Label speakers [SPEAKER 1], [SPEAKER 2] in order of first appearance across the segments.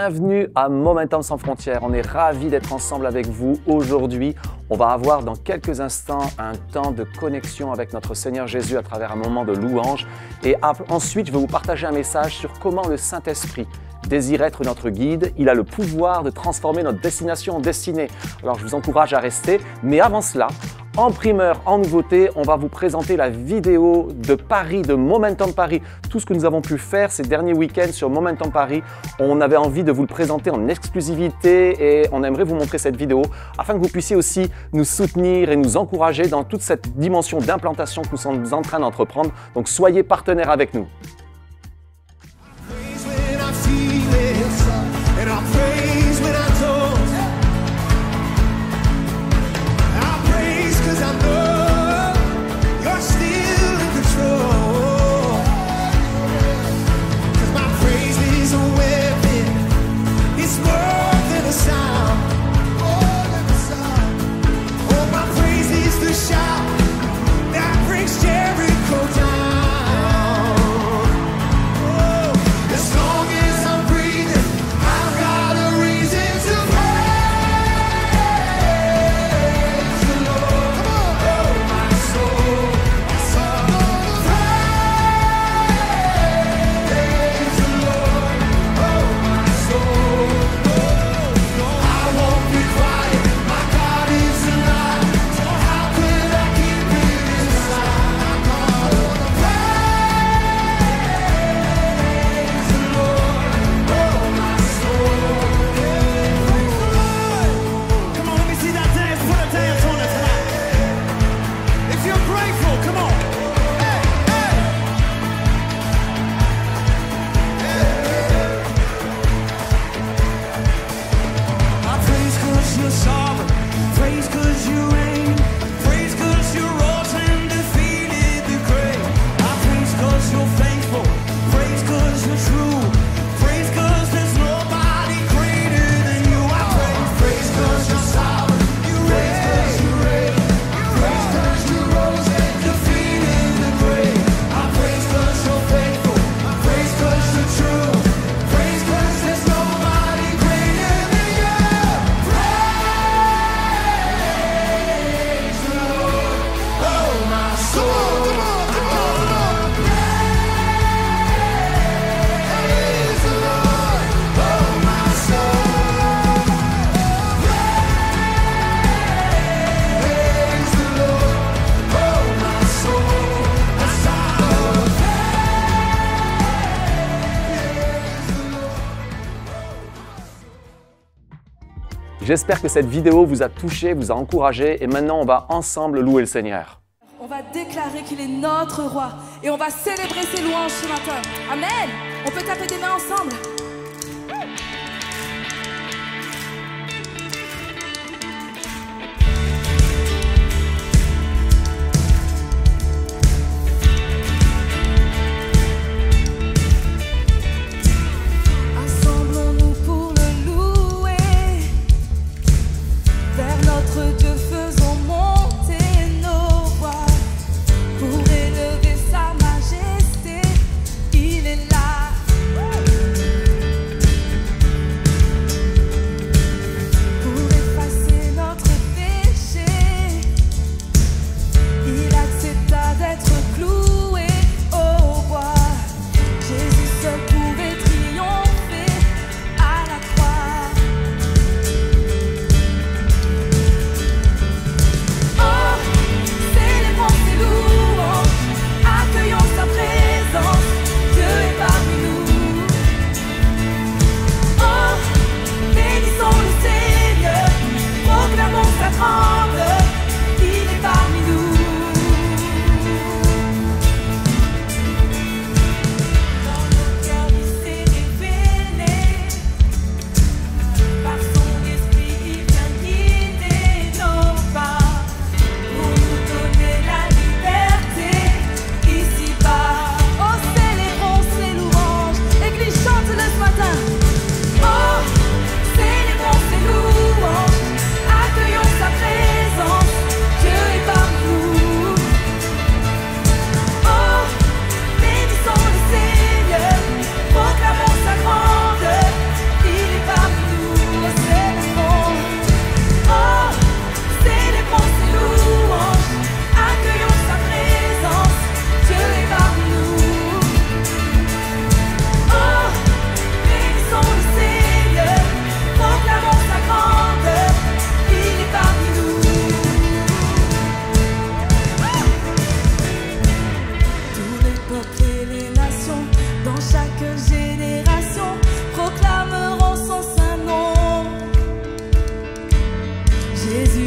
[SPEAKER 1] Bienvenue à Momentum sans frontières. On est ravis d'être ensemble avec vous aujourd'hui. On va avoir dans quelques instants un temps de connexion avec notre Seigneur Jésus à travers un moment de louange. Et ensuite, je vais vous partager un message sur comment le Saint-Esprit désire être notre guide. Il a le pouvoir de transformer notre destination en destinée. Alors, je vous encourage à rester. Mais avant cela, en primeur, en nouveauté, on va vous présenter la vidéo de Paris, de Momentum Paris. Tout ce que nous avons pu faire ces derniers week-ends sur Momentum Paris, on avait envie de vous le présenter en exclusivité et on aimerait vous montrer cette vidéo afin que vous puissiez aussi nous soutenir et nous encourager dans toute cette dimension d'implantation que nous sommes en train d'entreprendre. Donc soyez partenaires avec nous. J'espère que cette vidéo vous a touché, vous a encouragé et maintenant on va ensemble louer le Seigneur.
[SPEAKER 2] On va déclarer qu'il est notre roi et on va célébrer ses louanges ce matin. Amen. On peut taper des mains ensemble.
[SPEAKER 3] Pour élever sa majesté, il est là.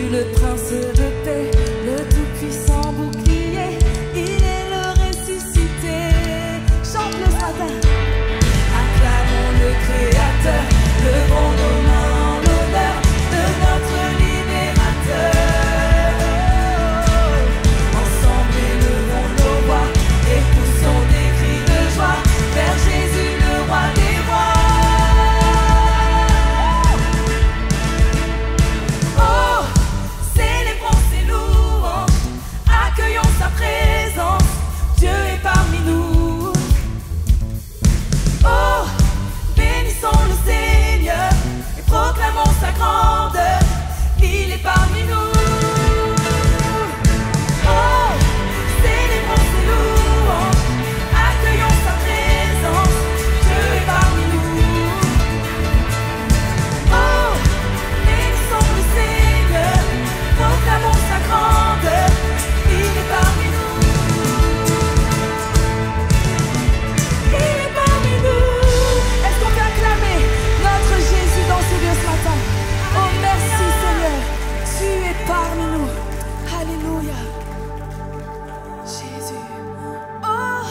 [SPEAKER 2] Jésus, le prince de paix, le tout-puissant bouclier, il est le ressuscité. Chante-le ce matin. Acclamons le Créateur, levons nos mains en l'honneur de notre libérateur. Ensemble élevons nos voix et poussons des cris de joie vers Jésus, le roi des rois. Oh, célébrons ses louanges, accueillons sa présence, Dieu est parmi nous. Oh, bénissons le Seigneur et proclamons sa grandeur, il est parmi nous. Oh, célébrons ses louanges, accueillons sa présence, Dieu est parmi nous. Oh, bénissons le Seigneur, proclamons sa grandeur, il est parmi nous. Il est parmi nous. Est-ce qu'on peut acclamer notre Jésus dans ce lieu ce matin? Oh, merci Seigneur, tu es parmi nous. Alléluia. Jésus. Oh,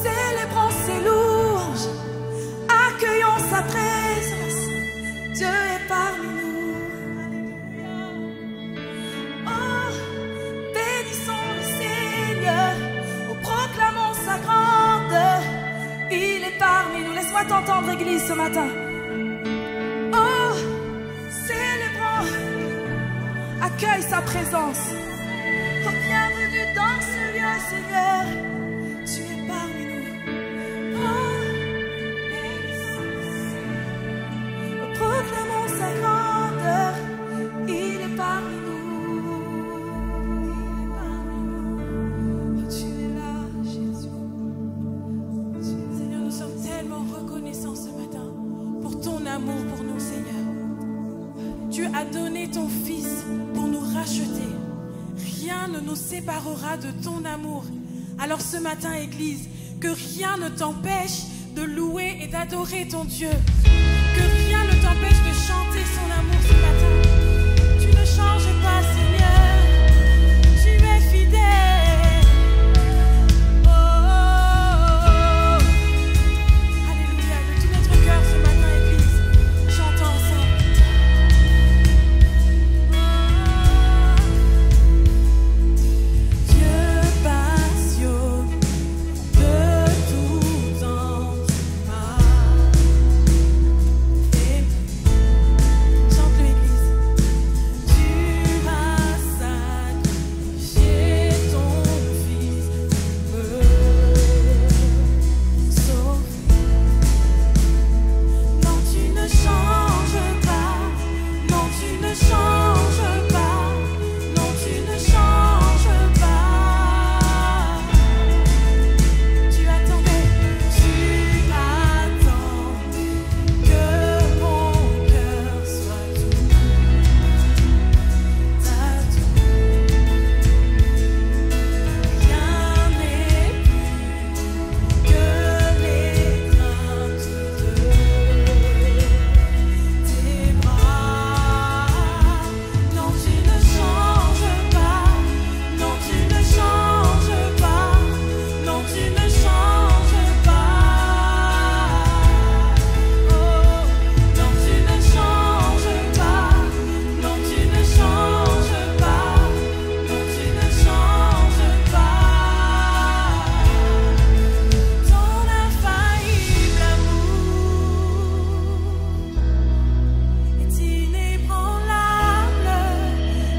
[SPEAKER 2] célébrons ses louanges, accueillons sa présence, Dieu est parmi nous. Oh, bénissons le Seigneur, oh, proclamons sa grandeur, il est parmi nous. Laisse-moi t'entendre, Église, ce matin. Oh, célébrons, accueille sa présence. Oh, bienvenue dans ce lieu, Seigneur, tu es parmi nous. Oh, proclamons sa grandeur, il est parmi nous. Il est parmi nous. Oh, tu es là, Jésus.
[SPEAKER 3] Seigneur, nous sommes tellement reconnaissants ce matin pour ton amour pour nous, Seigneur. Tu as donné ton Fils pour nous racheter. Rien ne nous séparera de ton amour. Alors ce matin, Église, que rien ne t'empêche de louer et d'adorer ton Dieu. Que rien ne t'empêche de chanter son amour ce matin. Tu ne changes pas, Seigneur. Tu es fidèle. Oh, oh, oh. Alléluia. De tout notre cœur ce matin, Église, chantons ensemble.
[SPEAKER 2] Dieu passionne de tout temps,
[SPEAKER 3] Chante l'Église.
[SPEAKER 2] tu as sacrifié ton Fils pour me sauver. Non, tu ne changes pas. Non, tu ne changes pas. Non, tu ne changes pas. Tu attendais que mon cœur soit tout à tout. Rien n'est plus que les craintes de tes bras. Non, tu ne changes pas. Non, tu ne changes pas. Non, tu ne changes pas. Oh, non, tu ne changes pas. Non, tu ne changes pas. Non, tu ne changes pas. Ton infaillible amour est inébranlable,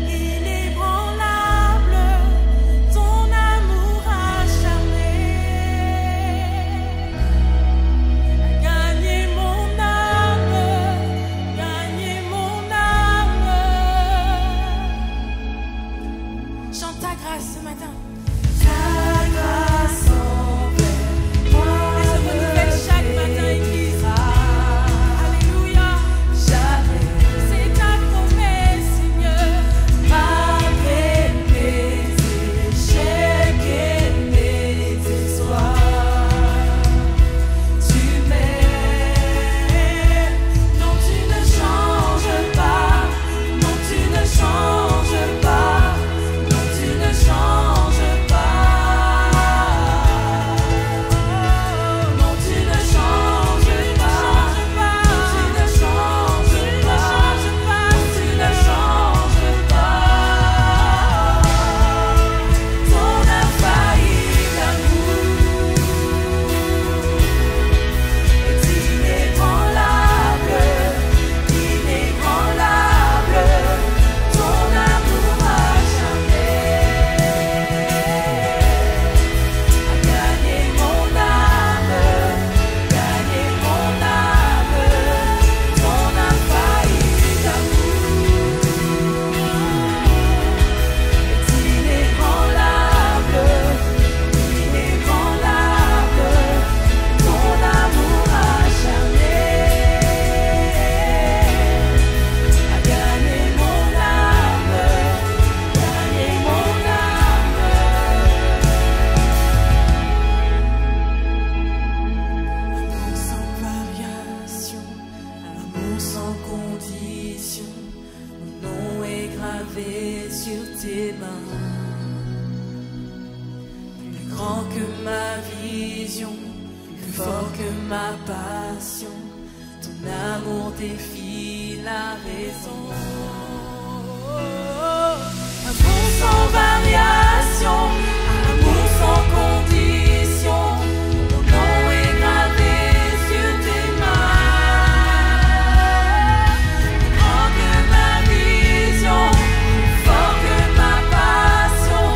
[SPEAKER 2] inébranlable. Ton amour acharné a gagné mon âme, gagné mon âme.
[SPEAKER 3] Chante ta grâce ce matin.
[SPEAKER 2] Ta grâce envers moi
[SPEAKER 3] Elle se renouvelle chaque matin, Église. Alléluia.
[SPEAKER 2] jamais.
[SPEAKER 3] C'est ta promesse, Seigneur.
[SPEAKER 2] Malgré mes échecs et mes désespoirs, tu m'aimes. Non, tu ne changes pas. Non, tu ne changes sur tes mains. Plus grand que ma vision, plus fort que ma passion, ton amour défie la raison. Amour sans variation, amour sans condition, mon nom est gravé sur tes mains. Plus grand que ma vision, plus fort que ma passion,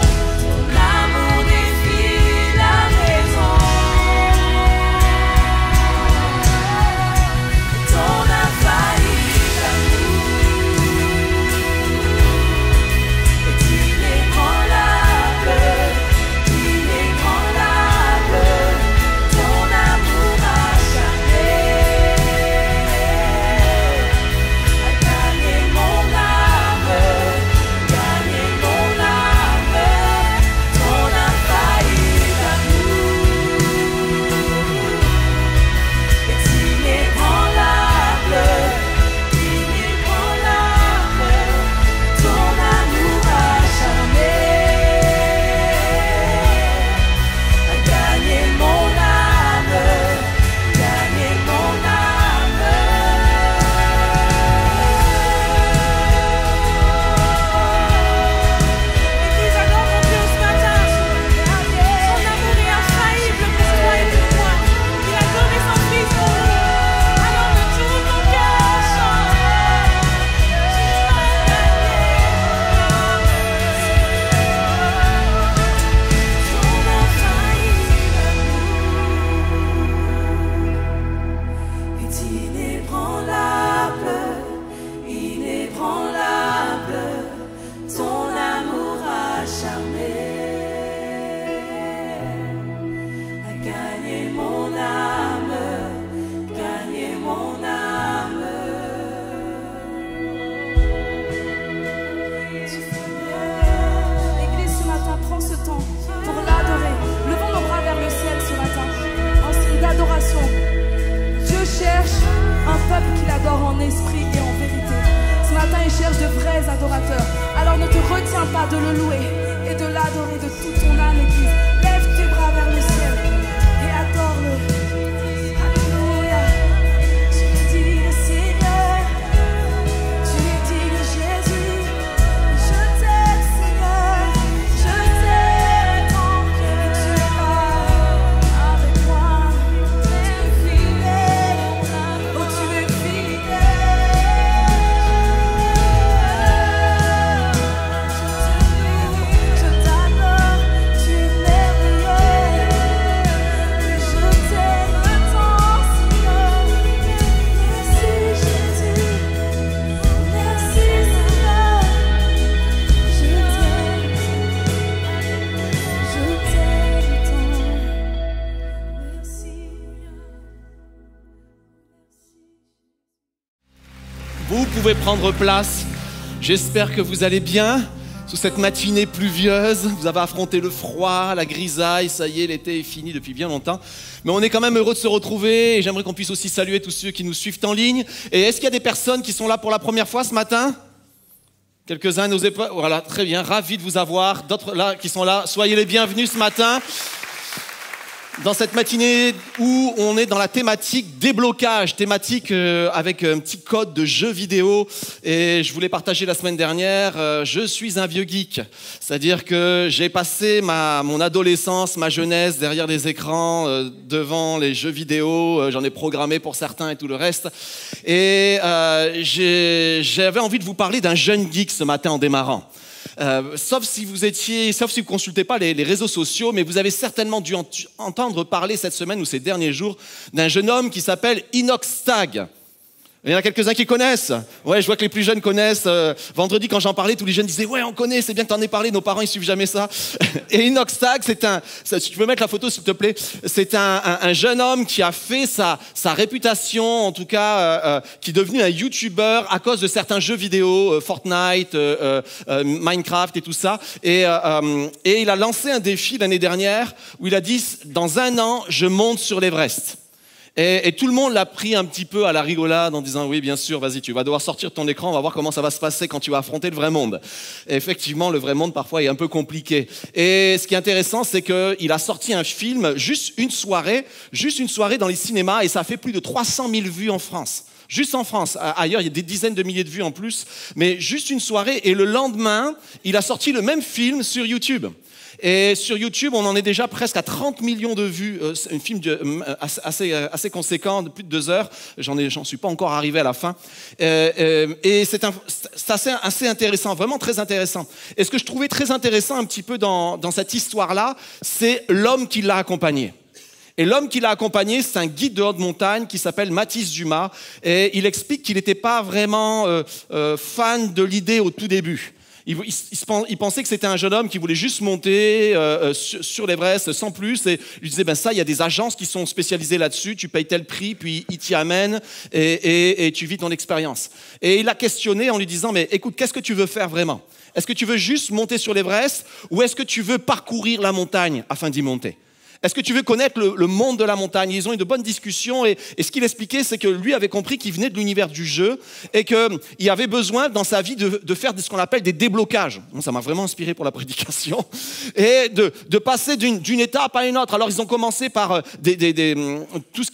[SPEAKER 2] ton amour défie la raison. Ton infaillible amour est inébranlable, inébranlable. Ton amour acharné a gagné mon âme, gagné mon âme. Ton infaillible amour est inébranlable, inébranlable. Ton amour acharné a gagné mon âme, gagné mon âme. L'Église adore mon Dieu ce matin. Son amour est infaillible pour toi et pour moi. Il a donné son Fils pour nous. Alors de tout mon cœur chante. Ton infaillible amour est inébranlable, inébranlable. Ton amour acharné a gagné mon âme, gagné mon âme. L'Église ce matin prend ce temps pour l'adorer. Levons nos bras vers le ciel ce matin en signe d'adoration. Dieu cherche un peuple qui l'adore en esprit et en vérité. Ce matin, il cherche de vrais adorateurs. Alors ne te retiens pas de le louer et de l'adorer de toute ton âme, Église. Lève tes bras vers le ciel et adore-le. Alléluia. Tu es digne, Seigneur. Tu es digne, Jésus. Je t'aime, Seigneur. Je t'aime tant que tu es là avec moi. Tu es fidèle. Oh, tu es fidèle. Je t'adore. Tu es merveilleux. Oui, je t'aime tant, Seigneur. Merci, Jésus. Merci, Seigneur. Je t'aime tant. Merci.
[SPEAKER 4] Vous pouvez prendre place. J'espère que vous allez bien. Sous cette matinée pluvieuse, vous avez affronté le froid, la grisaille, ça y est, l'été est fini depuis bien longtemps. Mais on est quand même heureux de se retrouver et j'aimerais qu'on puisse aussi saluer tous ceux qui nous suivent en ligne. Et est-ce qu'il y a des personnes qui sont là pour la première fois ce matin ? Quelques-uns n'osaient pas. Voilà, très bien, ravi de vous avoir. D'autres là qui sont là, soyez les bienvenus ce matin. Dans cette matinée où on est dans la thématique déblocage, thématique avec un petit code de jeu vidéo. Et je voulais partager la semaine dernière, je suis un vieux geek. C'est-à-dire que j'ai passé mon adolescence, ma jeunesse derrière les écrans, devant les jeux vidéo. J'en ai programmé pour certains et tout le reste. Et j'avais envie de vous parler d'un jeune geek ce matin en démarrant. Sauf si vous consultez pas les réseaux sociaux, mais vous avez certainement dû entendre parler cette semaine ou ces derniers jours d'un jeune homme qui s'appelle Inoxtag. Il y en a quelques-uns qui connaissent. Ouais, je vois que les plus jeunes connaissent. Vendredi, quand j'en parlais, tous les jeunes disaient « Ouais, on connaît, c'est bien que t'en aies parlé, nos parents, ils suivent jamais ça. » Et Inoxtag, si tu peux mettre la photo, s'il te plaît, c'est un jeune homme qui a fait sa réputation, en tout cas, qui est devenu un YouTuber à cause de certains jeux vidéo, Fortnite, Minecraft et tout ça. Et il a lancé un défi l'année dernière où il a dit « Dans un an, je monte sur l'Everest. » Et tout le monde l'a pris un petit peu à la rigolade en disant « Oui, bien sûr, vas-y, tu vas devoir sortir ton écran, on va voir comment ça va se passer quand tu vas affronter le vrai monde. » Et effectivement, le vrai monde, parfois, est un peu compliqué. Et ce qui est intéressant, c'est qu'il a sorti un film, juste une soirée dans les cinémas, et ça a fait plus de 300 000 vues en France. Juste en France. Ailleurs, il y a des dizaines de milliers de vues en plus, mais juste une soirée. Et le lendemain, il a sorti le même film sur YouTube. Et sur YouTube, on en est déjà presque à 30 millions de vues. Un film assez conséquent, de plus de 2 heures. J'en suis pas encore arrivé à la fin. Et c'est assez intéressant, vraiment très intéressant. Et ce que je trouvais très intéressant un petit peu dans cette histoire-là, c'est l'homme qui l'a accompagné. Et l'homme qui l'a accompagné, c'est un guide de haute montagne qui s'appelle Mathis Dumas. Et il explique qu'il n'était pas vraiment fan de l'idée au tout début. Il pensait que c'était un jeune homme qui voulait juste monter sur l'Everest sans plus. Et il disait, ben ça, il y a des agences qui sont spécialisées là-dessus. Tu payes tel prix, puis ils t'y amènent et tu vis ton expérience. Et il a questionné en lui disant, mais écoute, qu'est-ce que tu veux faire vraiment? Est-ce que tu veux juste monter sur l'Everest ou est-ce que tu veux parcourir la montagne afin d'y monter? Est-ce que tu veux connaître le monde de la montagne? Ils ont eu de bonnes discussions et ce qu'il expliquait, c'est que lui avait compris qu'il venait de l'univers du jeu et qu'il avait besoin dans sa vie de faire ce qu'on appelle des déblocages. Bon, ça m'a vraiment inspiré pour la prédication. Et de passer d'une étape à une autre. Alors ils ont commencé par tout ce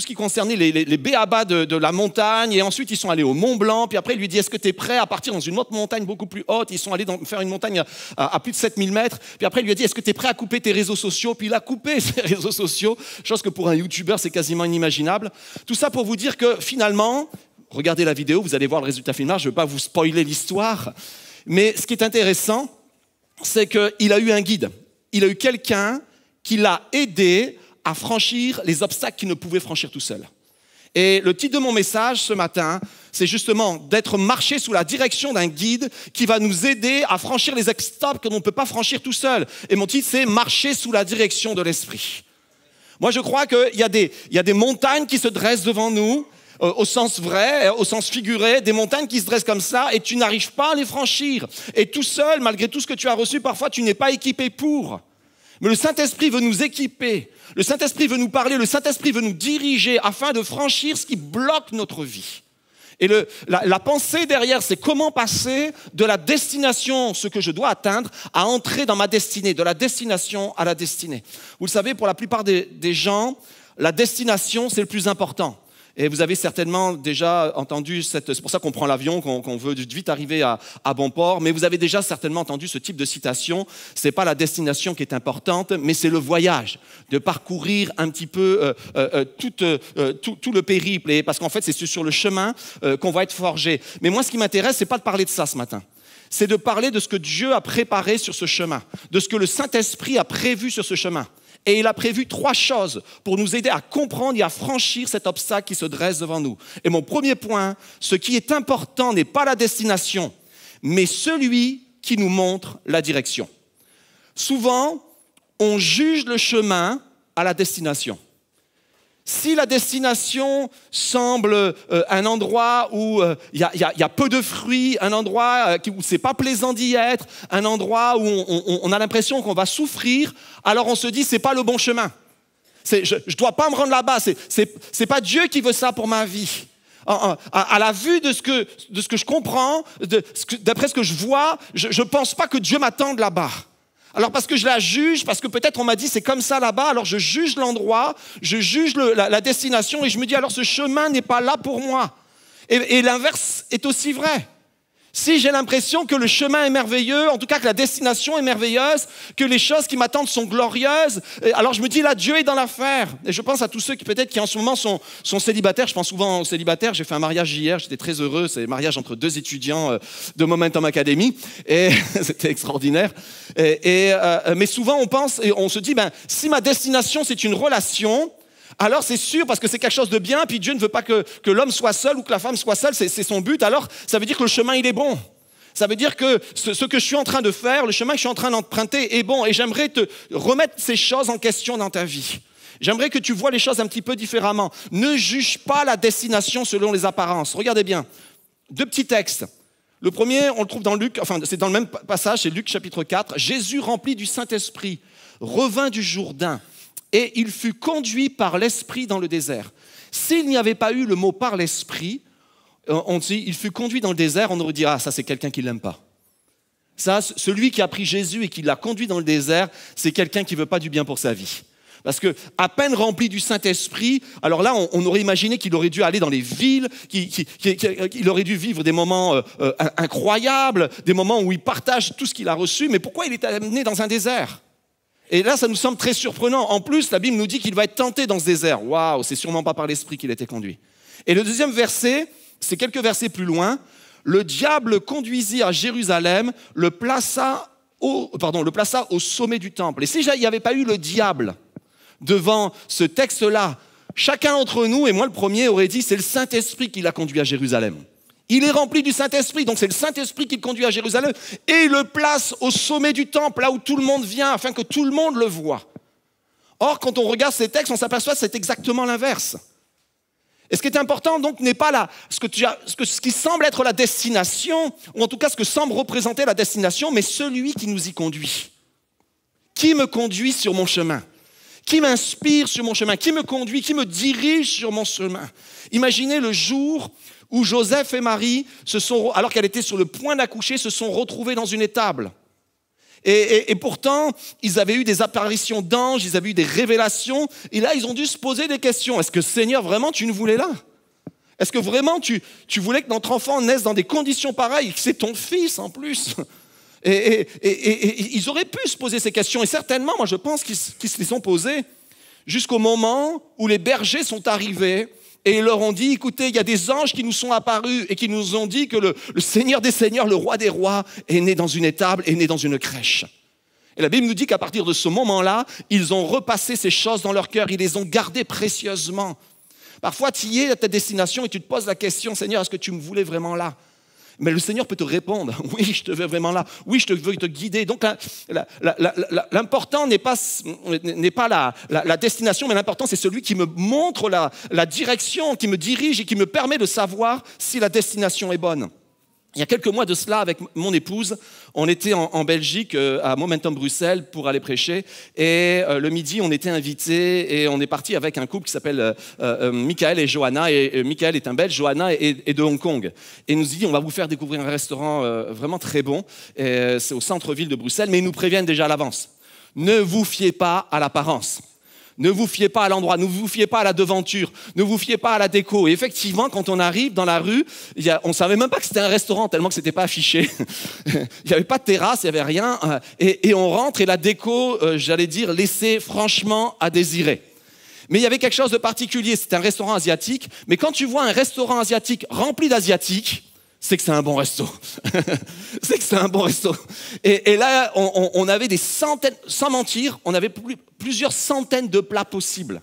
[SPEAKER 4] qui concernait les b.a.-ba de la montagne et ensuite ils sont allés au Mont Blanc. Puis après il lui dit, est-ce que tu es prêt à partir dans une autre montagne beaucoup plus haute? Ils sont allés faire une montagne à plus de 7000 mètres. Puis après il lui a dit, est-ce que tu es prêt à couper tes réseaux sociaux? Puis il a coupé ses réseaux sociaux, chose que pour un YouTuber, c'est quasiment inimaginable. Tout ça pour vous dire que finalement, regardez la vidéo, vous allez voir le résultat final, je ne vais pas vous spoiler l'histoire, mais ce qui est intéressant, c'est qu'il a eu un guide. Il a eu quelqu'un qui l'a aidé à franchir les obstacles qu'il ne pouvait franchir tout seul. Et le titre de mon message ce matin, c'est justement d'être marché sous la direction d'un guide qui va nous aider à franchir les obstacles que l'on ne peut pas franchir tout seul. Et mon titre, c'est marcher sous la direction de l'esprit. Moi, je crois qu'il y a des montagnes qui se dressent devant nous, au sens vrai, au sens figuré, des montagnes qui se dressent comme ça et tu n'arrives pas à les franchir. Et tout seul, malgré tout ce que tu as reçu, parfois tu n'es pas équipé pour. Mais le Saint-Esprit veut nous équiper, le Saint-Esprit veut nous parler, le Saint-Esprit veut nous diriger afin de franchir ce qui bloque notre vie. Et la pensée derrière, c'est comment passer de la destination, ce que je dois atteindre, à entrer dans ma destinée, de la destination à la destinée. Vous le savez, pour la plupart des gens, la destination, c'est le plus important. Et vous avez certainement déjà entendu, c'est pour ça qu'on prend l'avion, qu'on veut vite arriver à bon port, mais vous avez déjà certainement entendu ce type de citation, c'est pas la destination qui est importante, mais c'est le voyage, de parcourir un petit peu tout le périple, et parce qu'en fait c'est sur le chemin qu'on va être forgé. Mais moi ce qui m'intéresse, c'est pas de parler de ça ce matin. C'est de parler de ce que Dieu a préparé sur ce chemin, de ce que le Saint-Esprit a prévu sur ce chemin. Et il a prévu 3 choses pour nous aider à comprendre et à franchir cet obstacle qui se dresse devant nous. Et mon premier point, ce qui est important n'est pas la destination, mais celui qui nous montre la direction. Souvent, on juge le chemin à la destination. Si la destination semble un endroit où il y a peu de fruits, un endroit où c'est pas plaisant d'y être, un endroit où on a l'impression qu'on va souffrir, alors on se dit c'est pas le bon chemin. Je dois pas me rendre là-bas. C'est pas Dieu qui veut ça pour ma vie. À la vue de ce que je comprends, d'après ce que je vois, je pense pas que Dieu m'attende là-bas. Alors parce que je la juge, parce que peut-être on m'a dit c'est comme ça là-bas, alors je juge l'endroit, je juge la destination et je me dis alors ce chemin n'est pas là pour moi. Et l'inverse est aussi vrai. Si j'ai l'impression que le chemin est merveilleux, en tout cas que la destination est merveilleuse, que les choses qui m'attendent sont glorieuses, alors je me dis là, Dieu est dans l'affaire. Et je pense à tous ceux qui peut-être qui en ce moment sont célibataires. Je pense souvent aux célibataires. J'ai fait un mariage hier, j'étais très heureux. C'est un mariage entre 2 étudiants de Momentum Academy. Et c'était extraordinaire. Mais souvent on pense et on se dit, si ma destination c'est une relation, alors c'est sûr, parce que c'est quelque chose de bien, puis Dieu ne veut pas que l'homme soit seul ou que la femme soit seule, c'est son but, alors ça veut dire que le chemin il est bon. Ça veut dire que ce que je suis en train de faire, le chemin que je suis en train d'emprunter est bon, et j'aimerais te remettre ces choses en question dans ta vie. J'aimerais que tu vois les choses un petit peu différemment. Ne juge pas la destination selon les apparences. Regardez bien, 2 petits textes. Le premier, on le trouve dans Luc, enfin c'est dans le même passage, c'est Luc chapitre 4. Jésus rempli du Saint-Esprit revint du Jourdain et il fut conduit par l'Esprit dans le désert. S'il n'y avait pas eu le mot par l'Esprit, on dit il fut conduit dans le désert, on aurait dit ah ça c'est quelqu'un qui ne l'aime pas. Ça, celui qui a pris Jésus et qui l'a conduit dans le désert, c'est quelqu'un qui ne veut pas du bien pour sa vie. Parce qu'à peine rempli du Saint-Esprit, alors là, on aurait imaginé qu'il aurait dû aller dans les villes, qu'il aurait dû vivre des moments incroyables, des moments où il partage tout ce qu'il a reçu. Mais pourquoi il est amené dans un désert? Et là, ça nous semble très surprenant. En plus, la Bible nous dit qu'il va être tenté dans ce désert. Waouh, c'est sûrement pas par l'Esprit qu'il a été conduit. Et le deuxième verset, c'est quelques versets plus loin. Le diable conduisit à Jérusalem, le plaça au sommet du temple. Et si il n'y avait pas eu le diable devant ce texte-là, chacun d'entre nous, et moi le premier, aurait dit c'est le Saint-Esprit qui l'a conduit à Jérusalem. Il est rempli du Saint-Esprit, donc c'est le Saint-Esprit qui le conduit à Jérusalem et il le place au sommet du temple, là où tout le monde vient, afin que tout le monde le voie. Or, quand on regarde ces textes, on s'aperçoit que c'est exactement l'inverse. Et ce qui est important, donc, n'est pas ce qui semble être la destination, ou en tout cas ce que semble représenter la destination, mais celui qui nous y conduit. Qui me conduit sur mon chemin? Qui m'inspire sur mon chemin? Qui me conduit? Qui me dirige sur mon chemin? Imaginez le jour où Joseph et Marie, alors qu'elle était sur le point d'accoucher, se sont retrouvés dans une étable. Et pourtant, ils avaient eu des apparitions d'anges, ils avaient eu des révélations. Et là, ils ont dû se poser des questions. Est-ce que Seigneur, vraiment, tu nous voulais là? Est-ce que vraiment, tu voulais que notre enfant naisse dans des conditions pareilles? C'est ton fils en plus. Et ils auraient pu se poser ces questions. Et certainement, moi, je pense qu'ils se les sont posées jusqu'au moment où les bergers sont arrivés et ils leur ont dit, écoutez, il y a des anges qui nous sont apparus et qui nous ont dit que le Seigneur des Seigneurs, le Roi des Rois, est né dans une étable, est né dans une crèche. Et la Bible nous dit qu'à partir de ce moment-là, ils ont repassé ces choses dans leur cœur, ils les ont gardées précieusement. Parfois, tu y es à ta destination et tu te poses la question, Seigneur, est-ce que tu me voulais vraiment là? Mais le Seigneur peut te répondre, oui, je te veux vraiment là, oui, je te veux te guider. Donc, l'important n'est pas la destination, mais l'important, c'est celui qui me montre la direction, qui me dirige et qui me permet de savoir si la destination est bonne. Il y a quelques mois de cela, avec mon épouse, on était en Belgique, à Momentum Bruxelles, pour aller prêcher. Et le midi, on était invités et on est parti avec un couple qui s'appelle Michael et Johanna. Et Michael est un Belge, Johanna est de Hong Kong. Et il nous dit, on va vous faire découvrir un restaurant vraiment très bon. C'est au centre-ville de Bruxelles, mais ils nous préviennent déjà à l'avance. Ne vous fiez pas à l'apparence. Ne vous fiez pas à l'endroit, ne vous fiez pas à la devanture, ne vous fiez pas à la déco. Et effectivement, quand on arrive dans la rue, on ne savait même pas que c'était un restaurant, tellement que ce n'était pas affiché. Il n'y avait pas de terrasse, il n'y avait rien. Et on rentre et la déco, j'allais dire, laissait franchement à désirer. Mais il y avait quelque chose de particulier, c'était un restaurant asiatique. Mais quand tu vois un restaurant asiatique rempli d'asiatiques, c'est que c'est un bon resto. C'est que c'est un bon resto. Et là, on avait des centaines, sans mentir, on avait plusieurs centaines de plats possibles.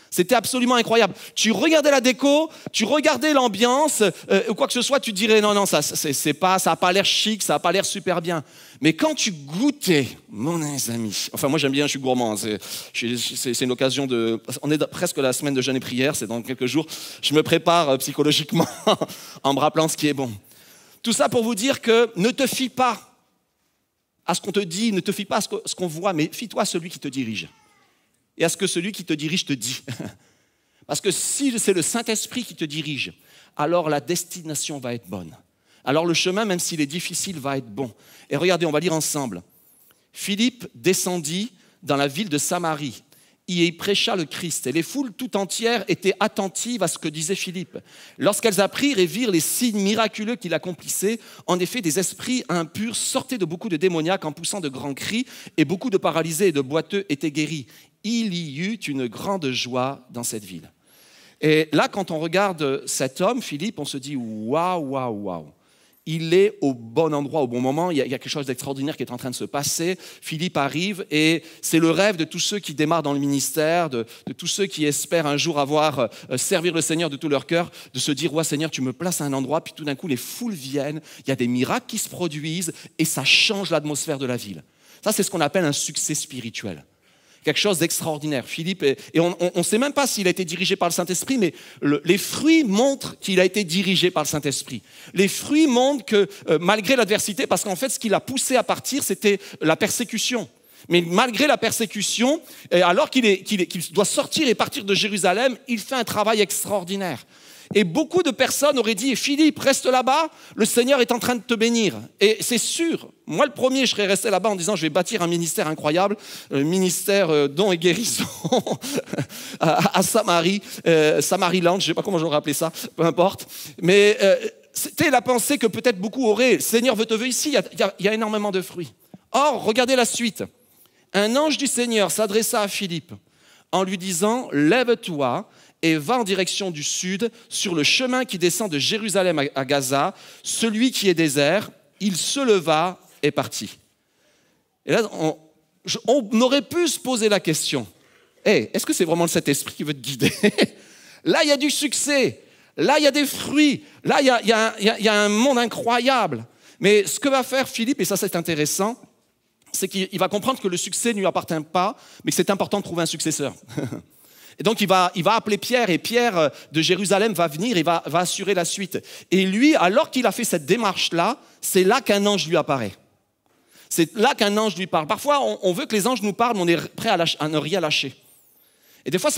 [SPEAKER 4] C'était absolument incroyable. Tu regardais la déco, tu regardais l'ambiance, ou quoi que ce soit, tu te dirais non, ça n'a pas l'air chic, ça n'a pas l'air super bien. Mais quand tu goûtais, mon ami, enfin moi j'aime bien, je suis gourmand, c'est une occasion de... On est presque la semaine de jeûne et prière, c'est dans quelques jours. Je me prépare psychologiquement en me rappelant ce qui est bon. Tout ça pour vous dire que ne te fie pas à ce qu'on te dit, ne te fie pas à ce qu'on voit, mais fie-toi à celui qui te dirige. Et à ce que celui qui te dirige te dit. Parce que si c'est le Saint-Esprit qui te dirige, alors la destination va être bonne. Alors le chemin, même s'il est difficile, va être bon. Et regardez, on va lire ensemble. Philippe descendit dans la ville de Samarie. Y prêcha le Christ. Et les foules tout entières étaient attentives à ce que disait Philippe. Lorsqu'elles apprirent et virent les signes miraculeux qu'il accomplissait, en effet, des esprits impurs sortaient de beaucoup de démoniaques en poussant de grands cris, et beaucoup de paralysés et de boiteux étaient guéris. Il y eut une grande joie dans cette ville. Et là, quand on regarde cet homme, Philippe, on se dit waouh. Il est au bon endroit, au bon moment. Il y a quelque chose d'extraordinaire qui est en train de se passer. Philippe arrive et c'est le rêve de tous ceux qui démarrent dans le ministère, de tous ceux qui espèrent un jour servir le Seigneur de tout leur cœur, de se dire, ouais Seigneur, tu me places à un endroit, puis tout d'un coup les foules viennent, il y a des miracles qui se produisent et ça change l'atmosphère de la ville. Ça, c'est ce qu'on appelle un succès spirituel. Quelque chose d'extraordinaire. Philippe, et on ne sait même pas s'il a été dirigé par le Saint-Esprit, mais les fruits montrent qu'il a été dirigé par le Saint-Esprit. Les fruits montrent que malgré l'adversité, parce qu'en fait, ce qui l'a poussé à partir, c'était la persécution. Mais malgré la persécution, alors qu'il doit sortir et partir de Jérusalem, il fait un travail extraordinaire. Et beaucoup de personnes auraient dit « Philippe, reste là-bas, le Seigneur est en train de te bénir. » Et c'est sûr, moi le premier, je serais resté là-bas en disant « Je vais bâtir un ministère incroyable, ministère dons et guérison à Samarie, Samariland, je ne sais pas comment j'aurais appelé ça, peu importe. » Mais c'était la pensée que peut-être beaucoup auraient. Le Seigneur te veut ici, il y a énormément de fruits. Or, regardez la suite. Un ange du Seigneur s'adressa à Philippe en lui disant « Lève-toi et va en direction du sud, sur le chemin qui descend de Jérusalem à Gaza, celui qui est désert. » Il se leva et partit. Et là, on aurait pu se poser la question, est-ce que c'est vraiment le Saint-Esprit qui veut te guider? Là, il y a du succès. Là, il y a des fruits. Là, il y a un monde incroyable. Mais ce que va faire Philippe, et ça c'est intéressant, c'est qu'il va comprendre que le succès ne lui appartient pas, mais que c'est important de trouver un successeur. Et donc, il va appeler Pierre, et Pierre de Jérusalem va venir et va assurer la suite. Et lui, alors qu'il a fait cette démarche-là, c'est là qu'un ange lui apparaît. C'est là qu'un ange lui parle. Parfois, on veut que les anges nous parlent, mais on est prêt à ne rien lâcher. Et des fois,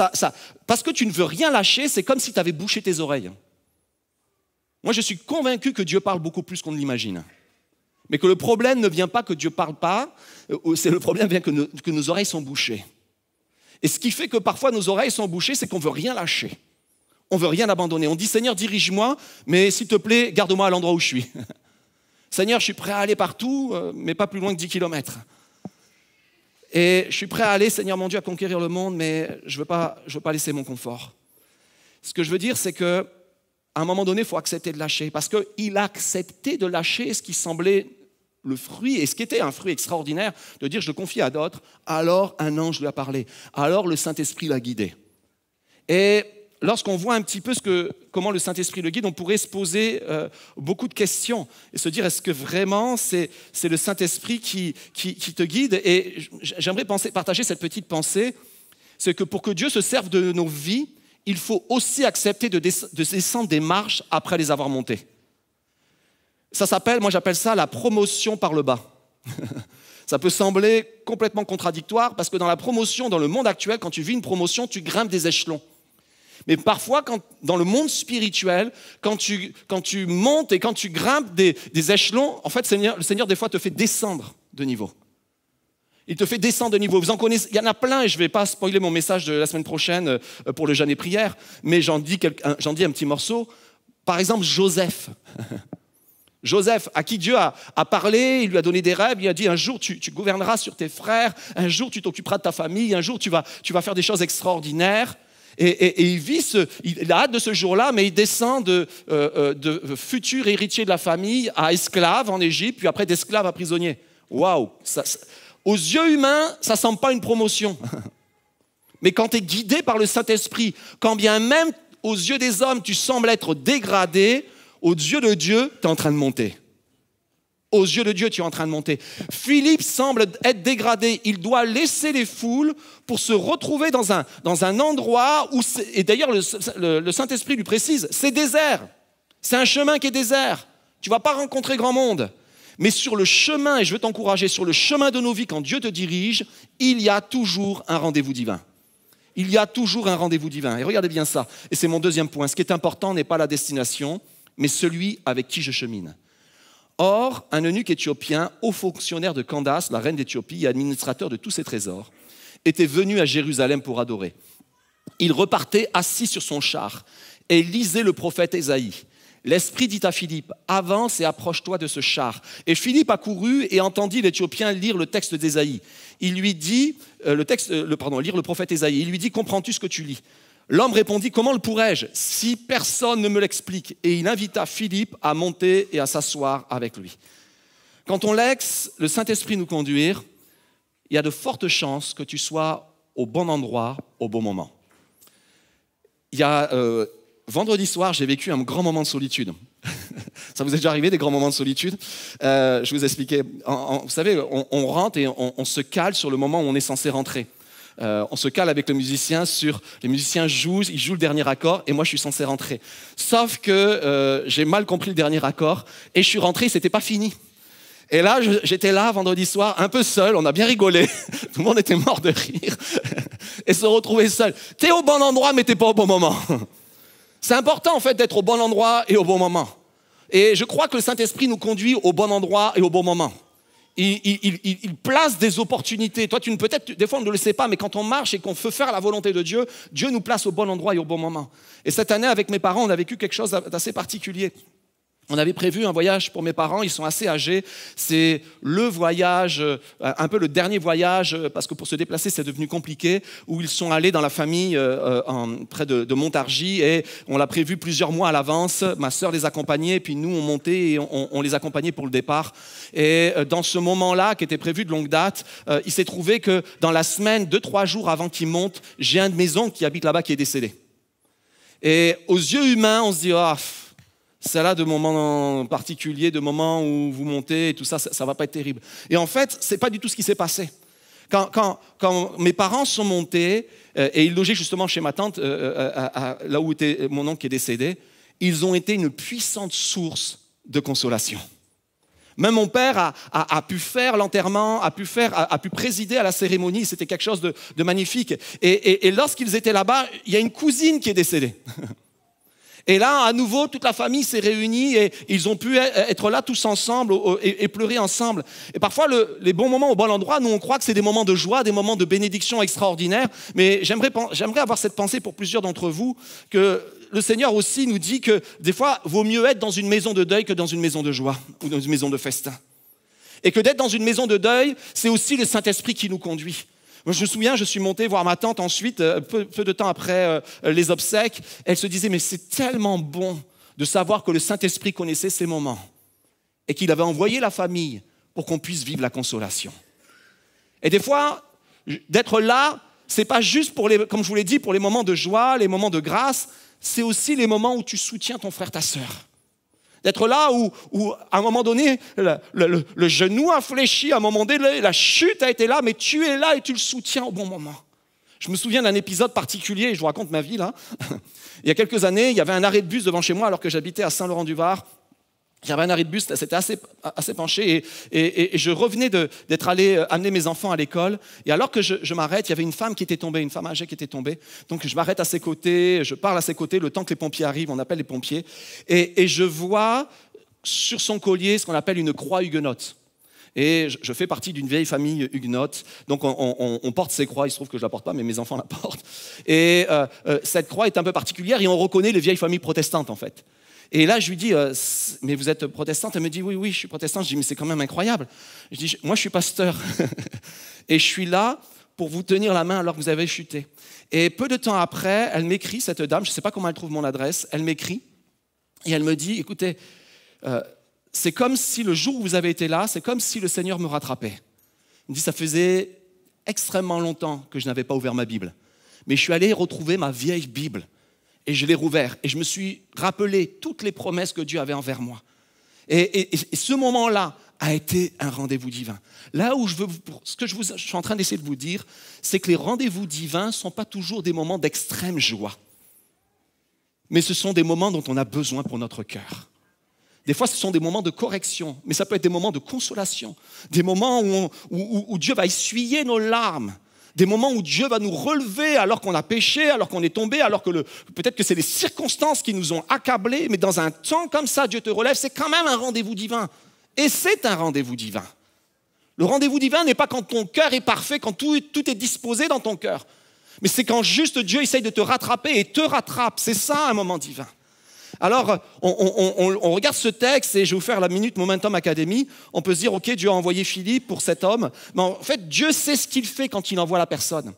[SPEAKER 4] parce que tu ne veux rien lâcher, c'est comme si tu avais bouché tes oreilles. Moi, je suis convaincu que Dieu parle beaucoup plus qu'on ne l'imagine. Mais que le problème ne vient pas que Dieu ne parle pas, c'est le problème vient que nos oreilles sont bouchées. Et ce qui fait que parfois nos oreilles sont bouchées, c'est qu'on ne veut rien lâcher. On ne veut rien abandonner. On dit « Seigneur, dirige-moi, mais s'il te plaît, garde-moi à l'endroit où je suis. » Seigneur, je suis prêt à aller partout, mais pas plus loin que 10 kilomètres. Et je suis prêt à aller, Seigneur mon Dieu, à conquérir le monde, mais je ne veux pas laisser mon confort. Ce que je veux dire, c'est qu'à un moment donné, il faut accepter de lâcher. Parce qu'il a accepté de lâcher ce qui semblait le fruit, et ce qui était un fruit extraordinaire, de dire je le confie à d'autres, alors un ange lui a parlé, alors le Saint-Esprit l'a guidé. Et lorsqu'on voit un petit peu comment le Saint-Esprit le guide, on pourrait se poser beaucoup de questions et se dire est-ce que vraiment c'est le Saint-Esprit qui te guide? Et j'aimerais partager cette petite pensée, c'est que pour que Dieu se serve de nos vies, il faut aussi accepter de descendre des marches après les avoir montées. Moi j'appelle ça la promotion par le bas. Ça peut sembler complètement contradictoire parce que dans la promotion, dans le monde actuel, quand tu vis une promotion, tu grimpes des échelons. Mais parfois, dans le monde spirituel, quand tu montes et quand tu grimpes des échelons, en fait, le Seigneur, des fois, te fait descendre de niveau. Il te fait descendre de niveau. Vous en connaissez, il y en a plein, et je ne vais pas spoiler mon message de la semaine prochaine pour le jeûne et prière, mais j'en dis un petit morceau. Par exemple, Joseph. Joseph, à qui Dieu a parlé, il lui a donné des rêves, il a dit un jour tu gouverneras sur tes frères, un jour tu t'occuperas de ta famille, un jour tu vas faire des choses extraordinaires. Et il a hâte de ce jour-là, mais il descend de futur héritier de la famille à esclave en Égypte, puis après d'esclave à prisonnier. Waouh! Aux yeux humains, ça ne semble pas une promotion. Mais quand tu es guidé par le Saint-Esprit, quand bien même aux yeux des hommes, tu sembles être dégradé, aux yeux de Dieu, tu es en train de monter. Aux yeux de Dieu, tu es en train de monter. Philippe semble être dégradé. Il doit laisser les foules pour se retrouver dans un endroit où... Et d'ailleurs, le Saint-Esprit lui précise, c'est désert. C'est un chemin qui est désert. Tu ne vas pas rencontrer grand monde. Mais sur le chemin, et je veux t'encourager, sur le chemin de nos vies, quand Dieu te dirige, il y a toujours un rendez-vous divin. Il y a toujours un rendez-vous divin. Et regardez bien ça. Et c'est mon deuxième point. Ce qui est important n'est pas la destination, mais celui avec qui je chemine. Or, un eunuque éthiopien, haut fonctionnaire de Candace, la reine d'Éthiopie et administrateur de tous ses trésors, était venu à Jérusalem pour adorer. Il repartait assis sur son char et lisait le prophète Ésaïe. L'Esprit dit à Philippe, « Avance et approche-toi de ce char. » Et Philippe accourut et entendit l'Éthiopien lire le texte d'Ésaïe. Il lui dit, lire le prophète Ésaïe. Il lui dit, « Comprends-tu ce que tu lis ?» L'homme répondit, « Comment le pourrais-je si personne ne me l'explique ?» Et il invita Philippe à monter et à s'asseoir avec lui. Quand on laisse le Saint-Esprit nous conduire, il y a de fortes chances que tu sois au bon endroit, au bon moment. Il y a... vendredi soir, j'ai vécu un grand moment de solitude. Ça vous est déjà arrivé, des grands moments de solitude? Je vous expliquais. Vous savez, on rentre et on se cale sur le moment où on est censé rentrer. On se cale avec le musicien sur... Les musiciens jouent, ils jouent le dernier accord et moi, je suis censé rentrer. Sauf que j'ai mal compris le dernier accord et je suis rentré, c'était pas fini. Et là, j'étais là vendredi soir, un peu seul, on a bien rigolé, tout le monde était mort de rire, et se retrouver seul. T'es au bon endroit, mais t'es pas au bon moment. C'est important en fait d'être au bon endroit et au bon moment. Et je crois que le Saint-Esprit nous conduit au bon endroit et au bon moment. Il place des opportunités. Toi, peut-être, des fois, on ne le sait pas, mais quand on marche et qu'on veut faire la volonté de Dieu, Dieu nous place au bon endroit et au bon moment. Et cette année, avec mes parents, on a vécu quelque chose d'assez particulier. On avait prévu un voyage pour mes parents, ils sont assez âgés. C'est le voyage, un peu le dernier voyage, parce que pour se déplacer, c'est devenu compliqué, où ils sont allés dans la famille près de Montargis, et on l'a prévu plusieurs mois à l'avance. Ma sœur les accompagnait, puis nous, on montait et on les accompagnait pour le départ. Et dans ce moment-là, qui était prévu de longue date, il s'est trouvé que dans la semaine, 2-3 jours avant qu'ils montent, j'ai un de mes oncles qui habite là-bas qui est décédé. Et aux yeux humains, on se dit « Ah, c'est là de moments particuliers, de moments où vous montez et tout ça, ça va pas être terrible. » Et en fait, c'est pas du tout ce qui s'est passé. Quand mes parents sont montés et ils logeaient justement chez ma tante, là où était mon oncle qui est décédé, ils ont été une puissante source de consolation. Même mon père a pu faire l'enterrement, a pu présider à la cérémonie. C'était quelque chose de magnifique. Et lorsqu'ils étaient là-bas, il y a une cousine qui est décédée. Et là, à nouveau, toute la famille s'est réunie et ils ont pu être là tous ensemble et pleurer ensemble. Et parfois, les bons moments au bon endroit, nous, on croit que c'est des moments de joie, des moments de bénédiction extraordinaires. Mais j'aimerais avoir cette pensée pour plusieurs d'entre vous, que le Seigneur aussi nous dit que des fois, il vaut mieux être dans une maison de deuil que dans une maison de joie ou dans une maison de festin. Et que d'être dans une maison de deuil, c'est aussi le Saint-Esprit qui nous conduit. Moi, je me souviens, je suis monté voir ma tante ensuite, peu de temps après les obsèques. Elle se disait, mais c'est tellement bon de savoir que le Saint-Esprit connaissait ces moments et qu'il avait envoyé la famille pour qu'on puisse vivre la consolation. Et des fois, d'être là, c'est pas juste comme je vous l'ai dit, pour les moments de joie, les moments de grâce, c'est aussi les moments où tu soutiens ton frère, ta sœur. D'être là où, à un moment donné, le genou a fléchi, à un moment donné, la chute a été là, mais tu es là et tu le soutiens au bon moment. Je me souviens d'un épisode particulier, je vous raconte ma vie là. Il y a quelques années, il y avait un arrêt de bus devant chez moi alors que j'habitais à Saint-Laurent-du-Var. Il y avait un arrêt de bus, c'était assez penché et je revenais d'être allé amener mes enfants à l'école. Et alors que je m'arrête, il y avait une femme qui était tombée, une femme âgée qui était tombée. Donc je m'arrête à ses côtés, je parle à ses côtés, le temps que les pompiers arrivent, on appelle les pompiers. Et je vois sur son collier ce qu'on appelle une croix huguenote. Et je fais partie d'une vieille famille huguenote, donc on porte ces croix, il se trouve que je ne la porte pas, mais mes enfants la portent. Et cette croix est un peu particulière et on reconnaît les vieilles familles protestantes en fait. Et là, je lui dis, mais vous êtes protestante? Elle me dit, oui, je suis protestante. Je dis, mais c'est quand même incroyable. Je dis, moi, je suis pasteur. Et je suis là pour vous tenir la main alors que vous avez chuté. Et peu de temps après, elle m'écrit, cette dame, je ne sais pas comment elle trouve mon adresse, elle m'écrit et elle me dit, écoutez, c'est comme si le jour où vous avez été là, c'est comme si le Seigneur me rattrapait. Elle me dit, ça faisait extrêmement longtemps que je n'avais pas ouvert ma Bible. Mais je suis allé retrouver ma vieille Bible. Et je l'ai rouvert et je me suis rappelé toutes les promesses que Dieu avait envers moi. Et ce moment-là a été un rendez-vous divin. Là où ce que je suis en train d'essayer de vous dire, c'est que les rendez-vous divins ne sont pas toujours des moments d'extrême joie. Mais ce sont des moments dont on a besoin pour notre cœur. Des fois, ce sont des moments de correction, mais ça peut être des moments de consolation. Des moments où Dieu va essuyer nos larmes. Des moments où Dieu va nous relever alors qu'on a péché, alors qu'on est tombé, alors que peut-être que c'est les circonstances qui nous ont accablés, mais dans un temps comme ça, Dieu te relève, c'est quand même un rendez-vous divin. Et c'est un rendez-vous divin. Le rendez-vous divin n'est pas quand ton cœur est parfait, quand tout est disposé dans ton cœur, mais c'est quand juste Dieu essaye de te rattraper et te rattrape. C'est ça un moment divin. Alors, on regarde ce texte et je vais vous faire la Minute Momentum Academy. On peut se dire, ok, Dieu a envoyé Philippe pour cet homme. Mais en fait, Dieu sait ce qu'il fait quand il envoie la personne.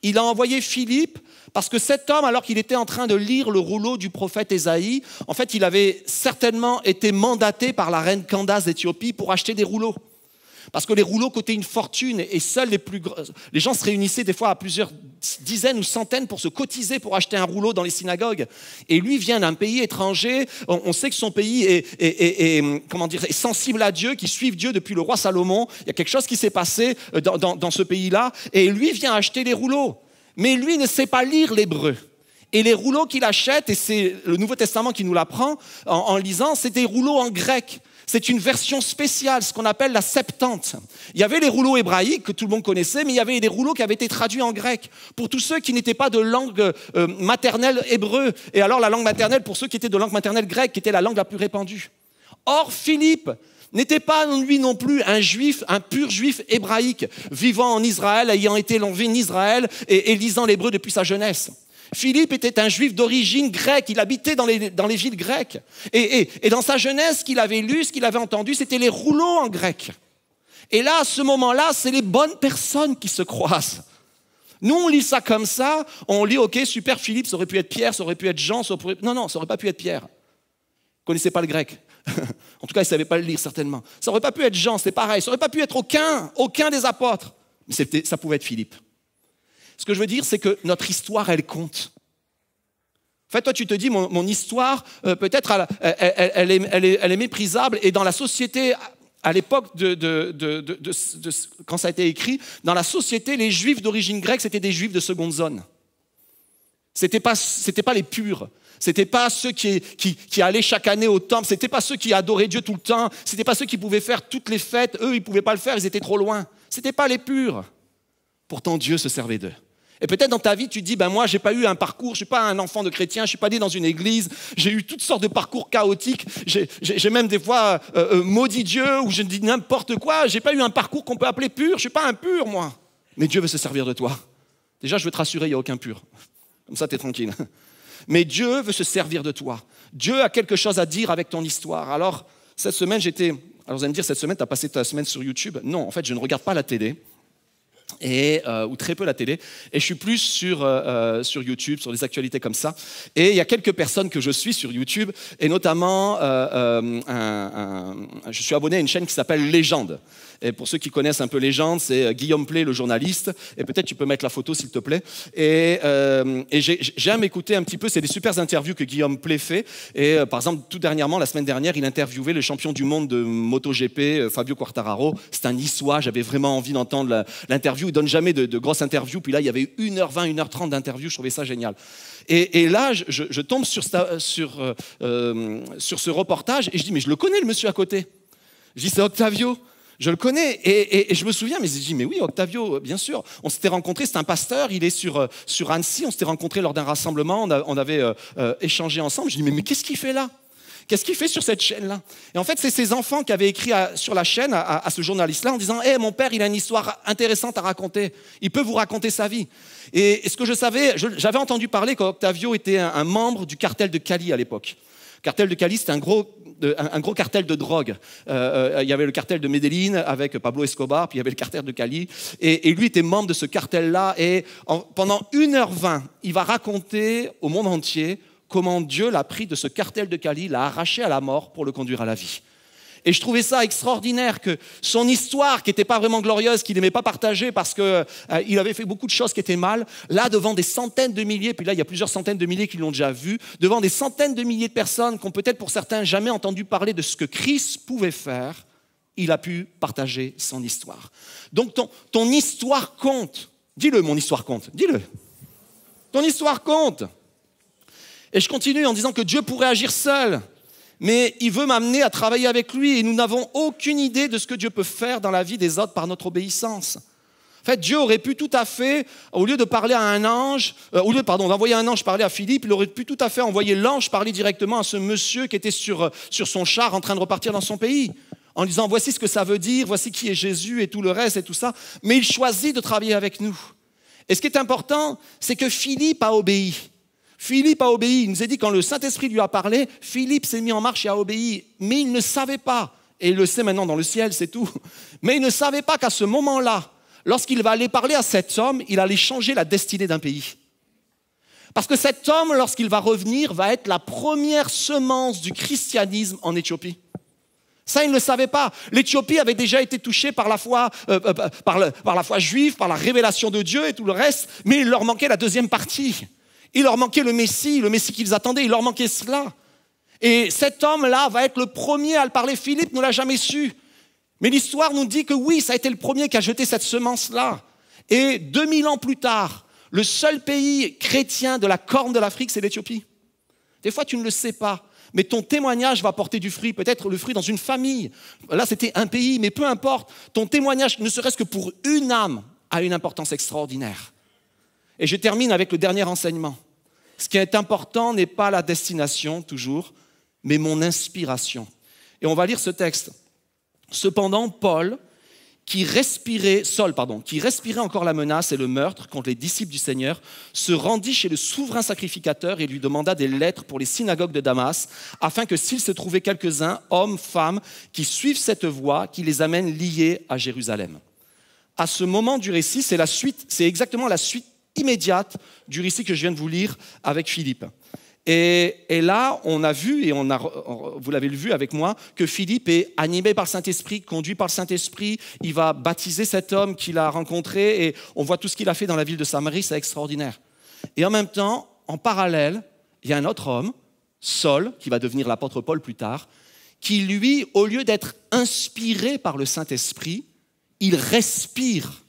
[SPEAKER 4] Il a envoyé Philippe parce que cet homme, alors qu'il était en train de lire le rouleau du prophète Ésaïe, en fait, il avait certainement été mandaté par la reine Candace d'Éthiopie pour acheter des rouleaux. Parce que les rouleaux coûtaient une fortune et seuls les gens se réunissaient des fois à plusieurs dizaines ou centaines pour se cotiser pour acheter un rouleau dans les synagogues. Et lui vient d'un pays étranger, on sait que son pays est sensible à Dieu, qui suit Dieu depuis le roi Salomon. Il y a quelque chose qui s'est passé dans ce pays-là et lui vient acheter les rouleaux. Mais lui ne sait pas lire l'hébreu. Et les rouleaux qu'il achète, et c'est le Nouveau Testament qui nous l'apprend en lisant, c'est des rouleaux en grec. C'est une version spéciale, ce qu'on appelle la Septante. Il y avait les rouleaux hébraïques que tout le monde connaissait, mais il y avait des rouleaux qui avaient été traduits en grec pour tous ceux qui n'étaient pas de langue maternelle hébreu. Et alors la langue maternelle pour ceux qui étaient de langue maternelle grecque, qui était la langue la plus répandue. Or, Philippe n'était pas lui non plus un juif, un pur juif hébraïque, vivant en Israël, ayant été élevé en Israël et lisant l'hébreu depuis sa jeunesse. Philippe était un juif d'origine grecque, il habitait dans les villes grecques. Et dans sa jeunesse, ce qu'il avait lu, ce qu'il avait entendu, c'était les rouleaux en grec. Et là, à ce moment-là, c'est les bonnes personnes qui se croisent. Nous, on lit ça comme ça, on lit, ok, super, Philippe, ça aurait pu être Pierre, ça aurait pu être Jean, non, ça aurait pas pu être Pierre. Vous ne connaissez pas le grec. En tout cas, il ne savait pas le lire, certainement. Ça aurait pas pu être Jean, c'était pareil. Ça aurait pas pu être aucun des apôtres. Mais ça pouvait être Philippe. Ce que je veux dire, c'est que notre histoire, elle compte. En fait, toi, tu te dis, mon histoire, peut-être, elle est méprisable. Et dans la société, à l'époque quand ça a été écrit, dans la société, les juifs d'origine grecque, c'était des juifs de seconde zone. C'était pas les purs. C'était pas ceux qui allaient chaque année au temple. C'était pas ceux qui adoraient Dieu tout le temps. C'était pas ceux qui pouvaient faire toutes les fêtes. Eux, ils pouvaient pas le faire, ils étaient trop loin. C'était pas les purs. Pourtant, Dieu se servait d'eux. Et peut-être dans ta vie, tu te dis, moi, j'ai pas eu un parcours, je suis pas un enfant de chrétien, je suis pas né dans une église, j'ai eu toutes sortes de parcours chaotiques, j'ai même des fois maudit Dieu, ou je dis n'importe quoi, j'ai pas eu un parcours qu'on peut appeler pur, je suis pas un pur, moi. Mais Dieu veut se servir de toi. Déjà, je veux te rassurer, il n'y a aucun pur. Comme ça, tu es tranquille. Mais Dieu veut se servir de toi. Dieu a quelque chose à dire avec ton histoire. Alors, cette semaine, alors vous allez me dire, cette semaine, tu as passé ta semaine sur YouTube. Non, en fait, je ne regarde pas la télé. Ou très peu la télé, et je suis plus sur YouTube, sur des actualités comme ça. Et il y a quelques personnes que je suis sur YouTube, et notamment, je suis abonné à une chaîne qui s'appelle Légende. Et pour ceux qui connaissent un peu Légende, c'est Guillaume Play, le journaliste, et peut-être tu peux mettre la photo s'il te plaît. Et j'aime écouter un petit peu, c'est des super interviews que Guillaume Play fait. Et par exemple, tout dernièrement, la semaine dernière, il interviewait le champion du monde de MotoGP, Fabio Quartararo. C'est un Niçois, j'avais vraiment envie d'entendre l'interview. Il ne donne jamais de grosses interviews. Puis là, il y avait 1h20, 1h30 d'interviews. Je trouvais ça génial. Et là, je tombe sur ce reportage et je dis, mais je le connais, le monsieur à côté. Je dis, c'est Octavio. Je le connais. Et je me souviens, mais je dis, mais oui, Octavio, bien sûr. On s'était rencontrés, c'est un pasteur, il est sur Annecy. On s'était rencontrés lors d'un rassemblement. On avait échangé ensemble. Je dis, mais qu'est-ce qu'il fait là ? Qu'est-ce qu'il fait sur cette chaîne-là ? Et en fait, c'est ses enfants qui avaient écrit sur la chaîne à ce journaliste-là en disant « Hey, mon père, il a une histoire intéressante à raconter. Il peut vous raconter sa vie. » Et ce que je savais, j'avais entendu parler qu'Octavio était un membre du cartel de Cali à l'époque. Le cartel de Cali, c'était un gros cartel de drogue. Il y avait le cartel de Medellín avec Pablo Escobar, puis il y avait le cartel de Cali. Et lui était membre de ce cartel-là. Et pendant 1h20, il va raconter au monde entier comment Dieu l'a pris de ce cartel de Cali, l'a arraché à la mort pour le conduire à la vie. Et je trouvais ça extraordinaire que son histoire, qui n'était pas vraiment glorieuse, qu'il n'aimait pas partager parce qu'il avait fait beaucoup de choses qui étaient mal, là, devant des centaines de milliers, puis là, il y a plusieurs centaines de milliers qui l'ont déjà vu, devant des centaines de milliers de personnes qui ont peut-être pour certains jamais entendu parler de ce que Christ pouvait faire, il a pu partager son histoire. Donc, ton histoire compte. Dis-le, mon histoire compte. Dis-le. Ton histoire compte. Et je continue en disant que Dieu pourrait agir seul, mais il veut m'amener à travailler avec lui et nous n'avons aucune idée de ce que Dieu peut faire dans la vie des autres par notre obéissance. En fait, Dieu aurait pu tout à fait, au lieu de parler à un ange, d'envoyer un ange parler à Philippe, il aurait pu tout à fait envoyer l'ange parler directement à ce monsieur qui était sur son char en train de repartir dans son pays, en disant voici ce que ça veut dire, voici qui est Jésus et tout le reste et tout ça. Mais il choisit de travailler avec nous. Et ce qui est important, c'est que Philippe a obéi. Philippe a obéi. Il nous a dit quand le Saint-Esprit lui a parlé, Philippe s'est mis en marche et a obéi. Mais il ne savait pas, et il le sait maintenant dans le ciel, c'est tout, mais il ne savait pas qu'à ce moment-là, lorsqu'il va aller parler à cet homme, il allait changer la destinée d'un pays. Parce que cet homme, lorsqu'il va revenir, va être la première semence du christianisme en Éthiopie. Ça, il ne le savait pas. L'Éthiopie avait déjà été touchée par la foi juive, par la révélation de Dieu et tout le reste, mais il leur manquait la deuxième partie. Il leur manquait le Messie qu'ils attendaient, il leur manquait cela. Et cet homme-là va être le premier à le parler. Philippe ne l'a jamais su. Mais l'histoire nous dit que oui, ça a été le premier qui a jeté cette semence-là. Et 2000 ans plus tard, le seul pays chrétien de la Corne de l'Afrique, c'est l'Éthiopie. Des fois, tu ne le sais pas. mais ton témoignage va porter du fruit, peut-être le fruit dans une famille. Là, c'était un pays, mais peu importe. Ton témoignage, ne serait-ce que pour une âme, a une importance extraordinaire. Et je termine avec le dernier enseignement. Ce qui est important n'est pas la destination, toujours, mais mon inspiration. Et on va lire ce texte. Cependant, Saul, qui respirait encore la menace et le meurtre contre les disciples du Seigneur, se rendit chez le souverain sacrificateur et lui demanda des lettres pour les synagogues de Damas, afin que s'il se trouvait quelques-uns, hommes, femmes, qui suivent cette voie, qui les amène liés à Jérusalem. À ce moment du récit, c'est exactement la suite immédiate du récit que je viens de vous lire avec Philippe. Et là, on a vu, et vous l'avez vu avec moi, que Philippe est animé par le Saint-Esprit, conduit par le Saint-Esprit. Il va baptiser cet homme qu'il a rencontré et on voit tout ce qu'il a fait dans la ville de Samarie, c'est extraordinaire. Et en même temps, en parallèle, il y a un autre homme, Saul, qui va devenir l'apôtre Paul plus tard, qui lui, au lieu d'être inspiré par le Saint-Esprit, il respire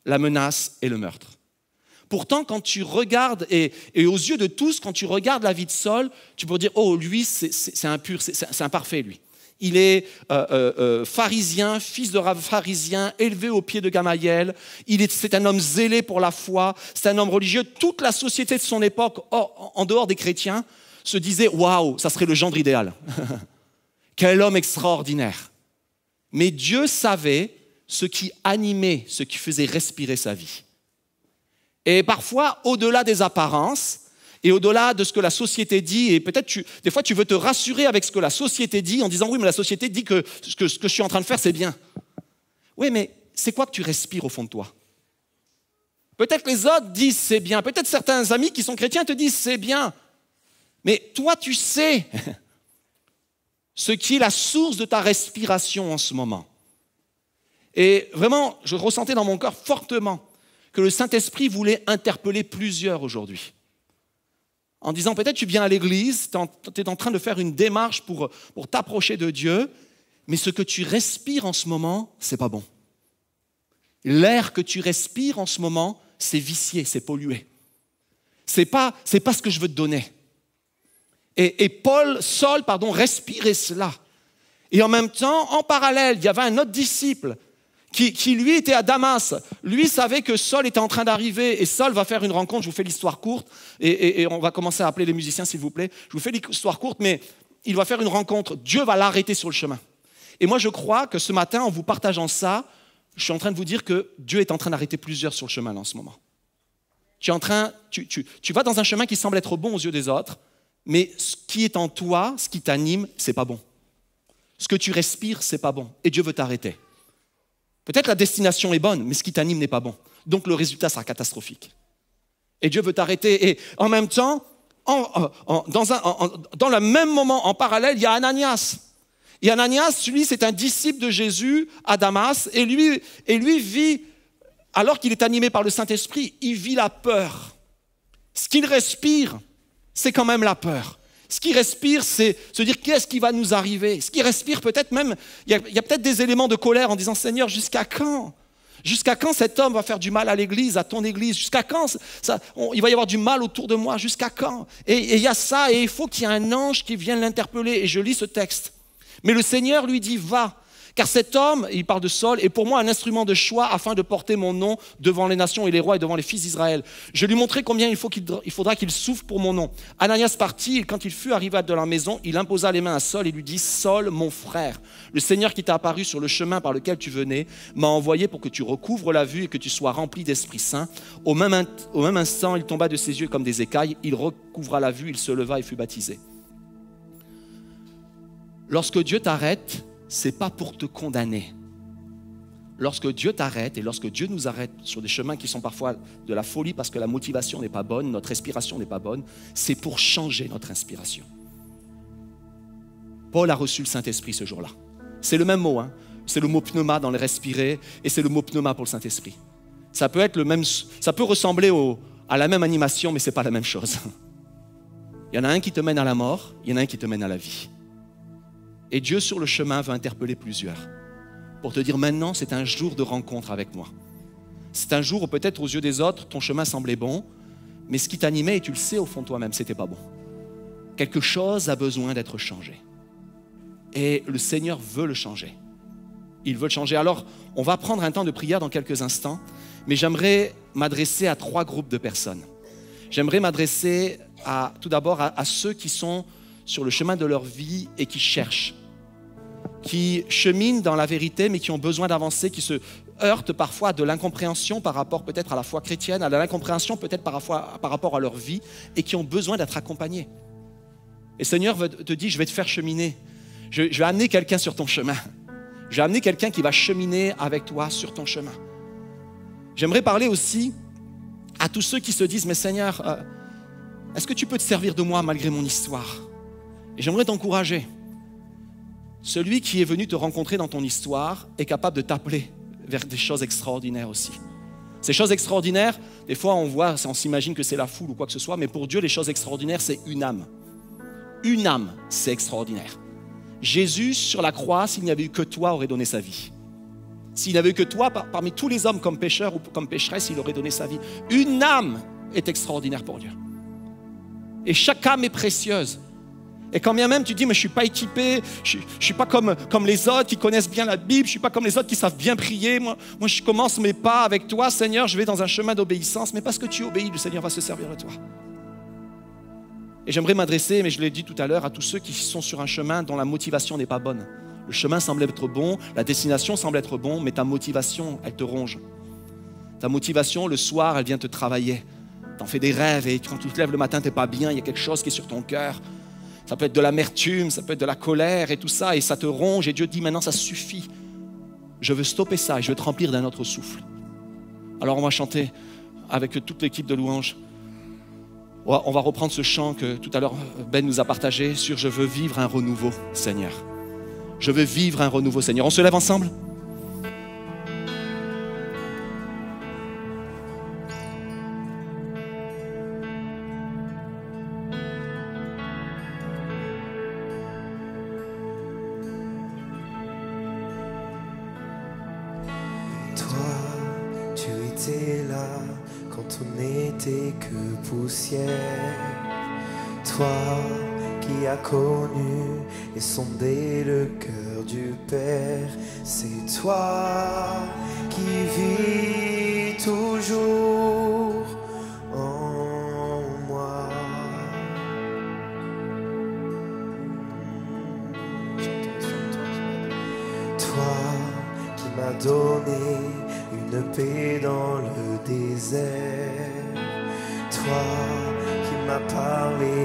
[SPEAKER 4] la menace et le meurtre. Pourtant, quand tu regardes, et aux yeux de tous, quand tu regardes la vie de Saul, tu peux dire, oh, lui, c'est impur, c'est imparfait, lui. Il est pharisien, fils de pharisien, élevé au pied de Gamaliel. C'est un homme zélé pour la foi, c'est un homme religieux. Toute la société de son époque, en dehors des chrétiens, se disait, waouh, ça serait le gendre idéal. Quel homme extraordinaire. Mais Dieu savait ce qui animait, ce qui faisait respirer sa vie. Et parfois, au-delà des apparences et au-delà de ce que la société dit, et peut-être des fois tu veux te rassurer avec ce que la société dit en disant « oui, mais la société dit que ce que je suis en train de faire, c'est bien ». Oui, mais c'est quoi que tu respires au fond de toi? Peut-être que les autres disent « c'est bien », peut-être certains amis qui sont chrétiens te disent « c'est bien ». Mais toi, tu sais ce qui est la source de ta respiration en ce moment. Et vraiment, je ressentais dans mon cœur fortement que le Saint-Esprit voulait interpeller plusieurs aujourd'hui. En disant, peut-être tu viens à l'église, tu es en train de faire une démarche pour t'approcher de Dieu, mais ce que tu respires en ce moment, c'est pas bon. L'air que tu respires en ce moment, c'est vicié, c'est pollué. C'est pas ce que je veux te donner. Et Saul, respirait cela. Et en même temps, en parallèle, il y avait un autre disciple qui lui était à Damas. Lui savait que Saul était en train d'arriver et Saul va faire une rencontre. Je vous fais l'histoire courte et on va commencer à appeler les musiciens s'il vous plaît. Je vous fais l'histoire courte, mais il va faire une rencontre. Dieu va l'arrêter sur le chemin. Et moi je crois que ce matin, en vous partageant ça, je suis en train de vous dire que Dieu est en train d'arrêter plusieurs sur le chemin là, en ce moment. Tu vas dans un chemin qui semble être bon aux yeux des autres, mais ce qui est en toi, ce qui t'anime, c'est pas bon. Ce que tu respires, c'est pas bon. Et Dieu veut t'arrêter. Peut-être la destination est bonne, mais ce qui t'anime n'est pas bon. Donc le résultat sera catastrophique. Et Dieu veut t'arrêter. Et en même temps, dans le même moment, en parallèle, il y a Ananias. Et Ananias, lui, c'est un disciple de Jésus à Damas. Et lui vit, alors qu'il est animé par le Saint-Esprit, il vit la peur. Ce qu'il respire, c'est quand même la peur. Ce qui respire, c'est se dire qu'est-ce qui va nous arriver. Ce qui respire peut-être même, il y a peut-être des éléments de colère en disant Seigneur, jusqu'à quand? Jusqu'à quand cet homme va faire du mal à l'église, à ton église? Jusqu'à quand il va y avoir du mal autour de moi? Jusqu'à quand? Et il y a ça, et il faut qu'il y ait un ange qui vienne l'interpeller. Et je lis ce texte. Mais le Seigneur lui dit va. Car cet homme, il parle de Saul, est pour moi un instrument de choix afin de porter mon nom devant les nations et les rois et devant les fils d'Israël. Je lui montrai combien il faudra qu'il souffre pour mon nom. Ananias partit, et quand il fut arrivé de la maison, il imposa les mains à Saul et lui dit « Saul, mon frère, le Seigneur qui t'a apparu sur le chemin par lequel tu venais m'a envoyé pour que tu recouvres la vue et que tu sois rempli d'Esprit Saint. » Au même instant, il tomba de ses yeux comme des écailles, il recouvra la vue, il se leva et fut baptisé. Lorsque Dieu t'arrête, ce n'est pas pour te condamner. Lorsque Dieu t'arrête et lorsque Dieu nous arrête sur des chemins qui sont parfois de la folie parce que la motivation n'est pas bonne, notre respiration n'est pas bonne, c'est pour changer notre inspiration. Paul a reçu le Saint-Esprit ce jour-là. C'est le même mot, hein? C'est le mot pneuma dans le respirer et c'est le mot pneuma pour le Saint-Esprit. Ça peut être ça peut ressembler à la même animation, mais ce n'est pas la même chose. Il y en a un qui te mène à la mort, il y en a un qui te mène à la vie. Et Dieu sur le chemin veut interpeller plusieurs pour te dire maintenant c'est un jour de rencontre avec moi. C'est un jour où peut-être aux yeux des autres ton chemin semblait bon, mais ce qui t'animait et tu le sais au fond de toi-même, c'était pas bon. quelque chose a besoin d'être changé. Et le Seigneur veut le changer. Il veut le changer. Alors, on va prendre un temps de prière dans quelques instants, mais j'aimerais m'adresser à 3 groupes de personnes. J'aimerais m'adresser tout d'abord à ceux qui sont sur le chemin de leur vie et qui cherchent, qui cheminent dans la vérité, mais qui ont besoin d'avancer, qui se heurtent parfois à de l'incompréhension par rapport peut-être à la foi chrétienne, à de l'incompréhension peut-être par rapport à leur vie, et qui ont besoin d'être accompagnés. Et le Seigneur te dit, je vais te faire cheminer. Je vais amener quelqu'un sur ton chemin. Je vais amener quelqu'un qui va cheminer avec toi sur ton chemin. J'aimerais parler aussi à tous ceux qui se disent, mais Seigneur, est-ce que tu peux te servir de moi malgré mon histoire? Et j'aimerais t'encourager. Celui qui est venu te rencontrer dans ton histoire est capable de t'appeler vers des choses extraordinaires aussi. Ces choses extraordinaires, des fois on s'imagine que c'est la foule ou quoi que ce soit, mais pour Dieu, les choses extraordinaires, c'est une âme. Une âme, c'est extraordinaire. Jésus, sur la croix, s'il n'y avait eu que toi, aurait donné sa vie. S'il n'y avait eu que toi, parmi tous les hommes comme pécheurs ou comme pécheresses, il aurait donné sa vie. Une âme est extraordinaire pour Dieu. Et chaque âme est précieuse. Et quand bien même tu dis, mais je ne suis pas équipé, je ne suis pas comme les autres qui connaissent bien la Bible, je ne suis pas comme les autres qui savent bien prier, moi je commence mes pas avec toi, Seigneur, je vais dans un chemin d'obéissance, mais parce que tu obéis, le Seigneur va se servir de toi. Et j'aimerais m'adresser, mais je l'ai dit tout à l'heure, à tous ceux qui sont sur un chemin dont la motivation n'est pas bonne. Le chemin semble être bon, la destination semble être bon, mais ta motivation, elle te ronge. Ta motivation, le soir, elle vient te travailler. Tu en fais des rêves et quand tu te lèves le matin, tu n'es pas bien, il y a quelque chose qui est sur ton cœur. Ça peut être de l'amertume, ça peut être de la colère et tout ça, et ça te ronge. Et Dieu dit, maintenant, ça suffit. Je veux stopper ça et je veux te remplir d'un autre souffle. Alors, on va chanter avec toute l'équipe de louanges. On va reprendre ce chant que tout à l'heure Ben nous a partagé sur « Je veux vivre un renouveau, Seigneur ». Je veux vivre un renouveau, Seigneur. On se lève ensemble ?
[SPEAKER 5] Là quand on n'était que poussière, toi qui as connu et sondé le cœur du Père, c'est toi qui vis toujours en moi. Toi qui m'as donné une paix dans le désert, toi qui m'as parlé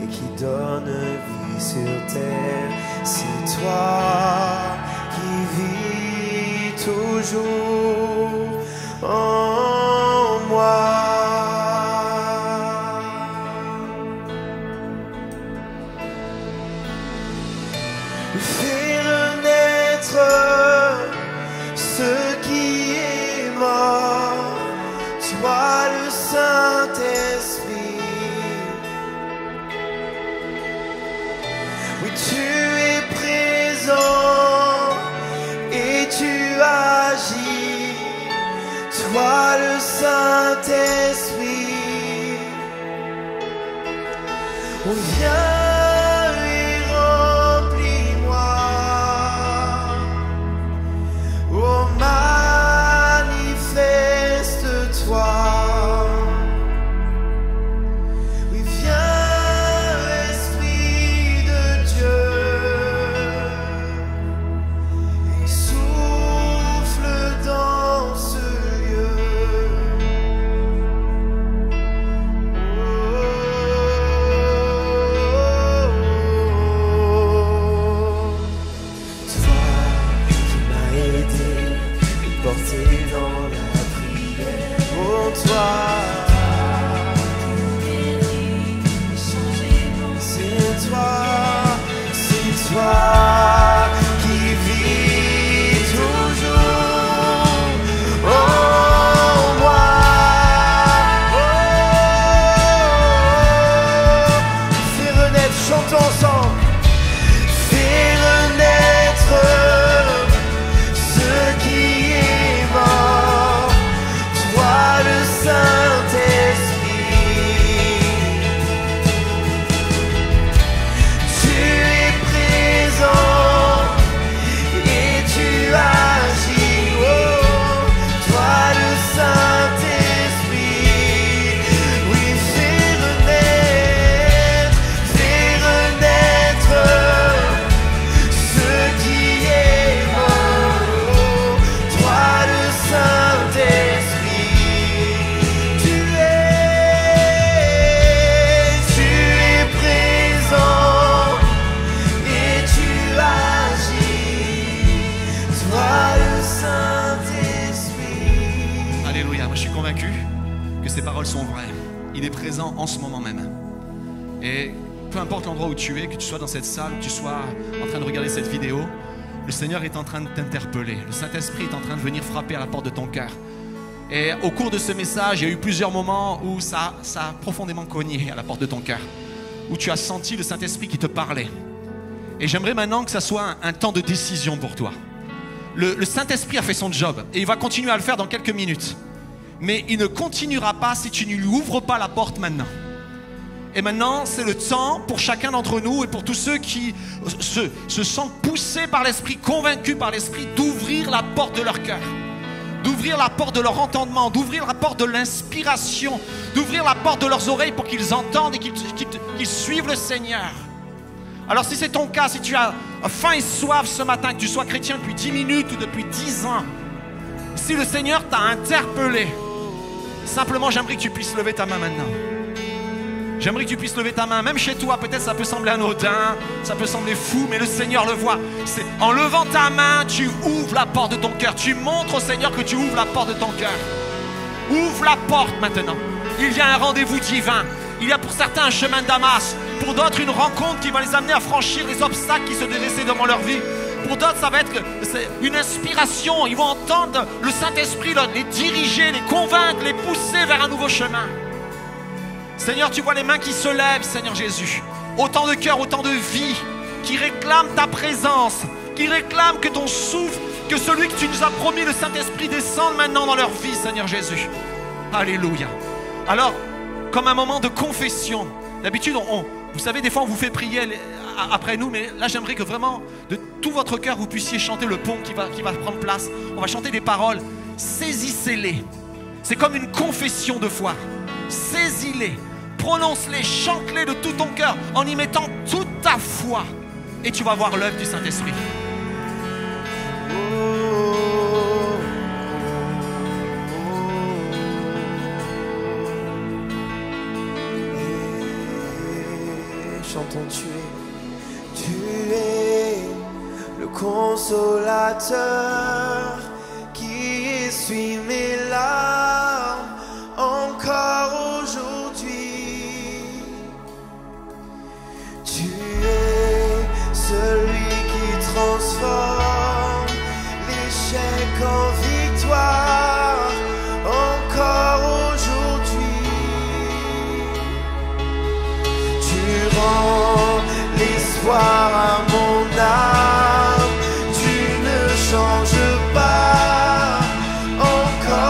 [SPEAKER 5] et qui donne vie sur terre, c'est toi qui vis toujours en moi. Fais renaître ce qui est mort, toi le Saint-Esprit. Oui, tu es présent et tu agis, toi le Saint-Esprit. On vient.
[SPEAKER 4] Alléluia. Moi, je suis convaincu que ces paroles sont vraies. Il est présent en ce moment même. Et peu importe l'endroit où tu es, que tu sois dans cette salle, que tu sois en train de regarder cette vidéo, le Seigneur est en train de t'interpeller. Le Saint-Esprit est en train de venir frapper à la porte de ton cœur. Et au cours de ce message, il y a eu plusieurs moments où ça a profondément cogné à la porte de ton cœur, où tu as senti le Saint-Esprit qui te parlait. Et j'aimerais maintenant que ça soit un temps de décision pour toi. Le Saint-Esprit a fait son job et il va continuer à le faire dans quelques minutes. Mais il ne continuera pas si tu ne lui ouvres pas la porte maintenant. Et maintenant, c'est le temps pour chacun d'entre nous et pour tous ceux qui se sentent poussés par l'Esprit, convaincus par l'Esprit, d'ouvrir la porte de leur cœur, d'ouvrir la porte de leur entendement, d'ouvrir la porte de l'inspiration, d'ouvrir la porte de leurs oreilles pour qu'ils entendent et qu'ils suivent le Seigneur. Alors si c'est ton cas, si tu as faim et soif ce matin, que tu sois chrétien depuis 10 minutes ou depuis 10 ans, si le Seigneur t'a interpellé, simplement j'aimerais que tu puisses lever ta main maintenant. J'aimerais que tu puisses lever ta main, même chez toi, peut-être ça peut sembler anodin, ça peut sembler fou, mais le Seigneur le voit. C'est en levant ta main, tu ouvres la porte de ton cœur. Tu montres au Seigneur que tu ouvres la porte de ton cœur. Ouvre la porte maintenant. Il y a un rendez-vous divin. Il y a pour certains un chemin de Damas, pour d'autres une rencontre qui va les amener à franchir les obstacles qui se dressaient devant leur vie. Pour d'autres, ça va être une inspiration. Ils vont entendre le Saint-Esprit les diriger, les convaincre, les pousser vers un nouveau chemin. Seigneur, tu vois les mains qui se lèvent, Seigneur Jésus. Autant de cœurs, autant de vies qui réclament ta présence, qui réclament que ton souffle, que celui que tu nous as promis, le Saint-Esprit, descende maintenant dans leur vie, Seigneur Jésus. Alléluia. Alors, comme un moment de confession, d'habitude, vous savez, des fois on vous fait prier après nous, mais là j'aimerais que vraiment, de tout votre cœur, vous puissiez chanter le pont qui va prendre place. On va chanter des paroles, saisissez-les. C'est comme une confession de foi. Saisis-les. Prononce-les, chante-les de tout ton cœur en y mettant toute ta foi et tu vas voir l'œuvre du Saint-Esprit.
[SPEAKER 5] Chantons, tu es le consolateur qui essuie mes larmes encore aujourd'hui. Tu es celui qui transforme l'échec en victoire encore aujourd'hui. Tu rends l'espoir à mon âme, tu ne changes pas encore.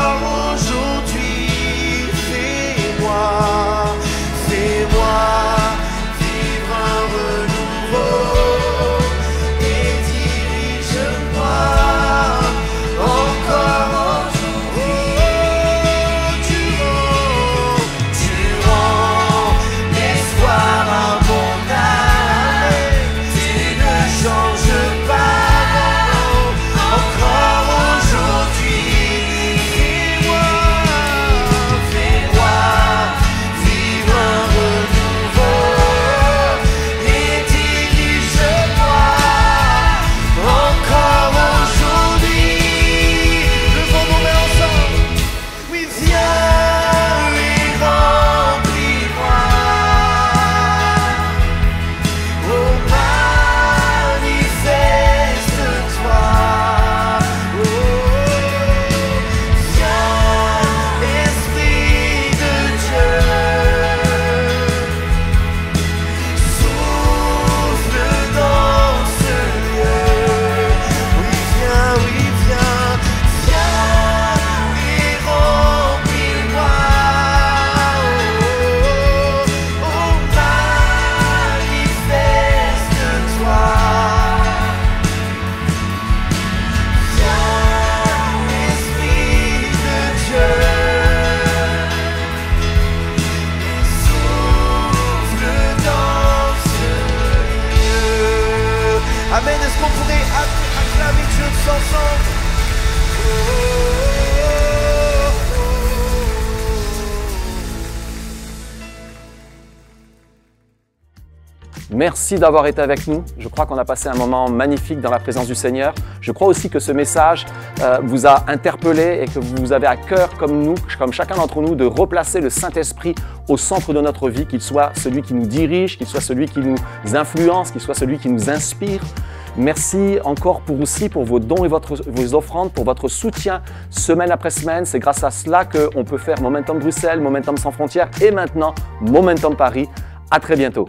[SPEAKER 1] Merci d'avoir été avec nous. Je crois qu'on a passé un moment magnifique dans la présence du Seigneur. Je crois aussi que ce message vous a interpellé et que vous avez à cœur, comme nous, comme chacun d'entre nous, de replacer le Saint-Esprit au centre de notre vie, qu'il soit celui qui nous dirige, qu'il soit celui qui nous influence, qu'il soit celui qui nous inspire. Merci encore pour vos dons et vos offrandes, pour votre soutien semaine après semaine. C'est grâce à cela qu'on peut faire Momentum Bruxelles, Momentum Sans Frontières et maintenant Momentum Paris. À très bientôt.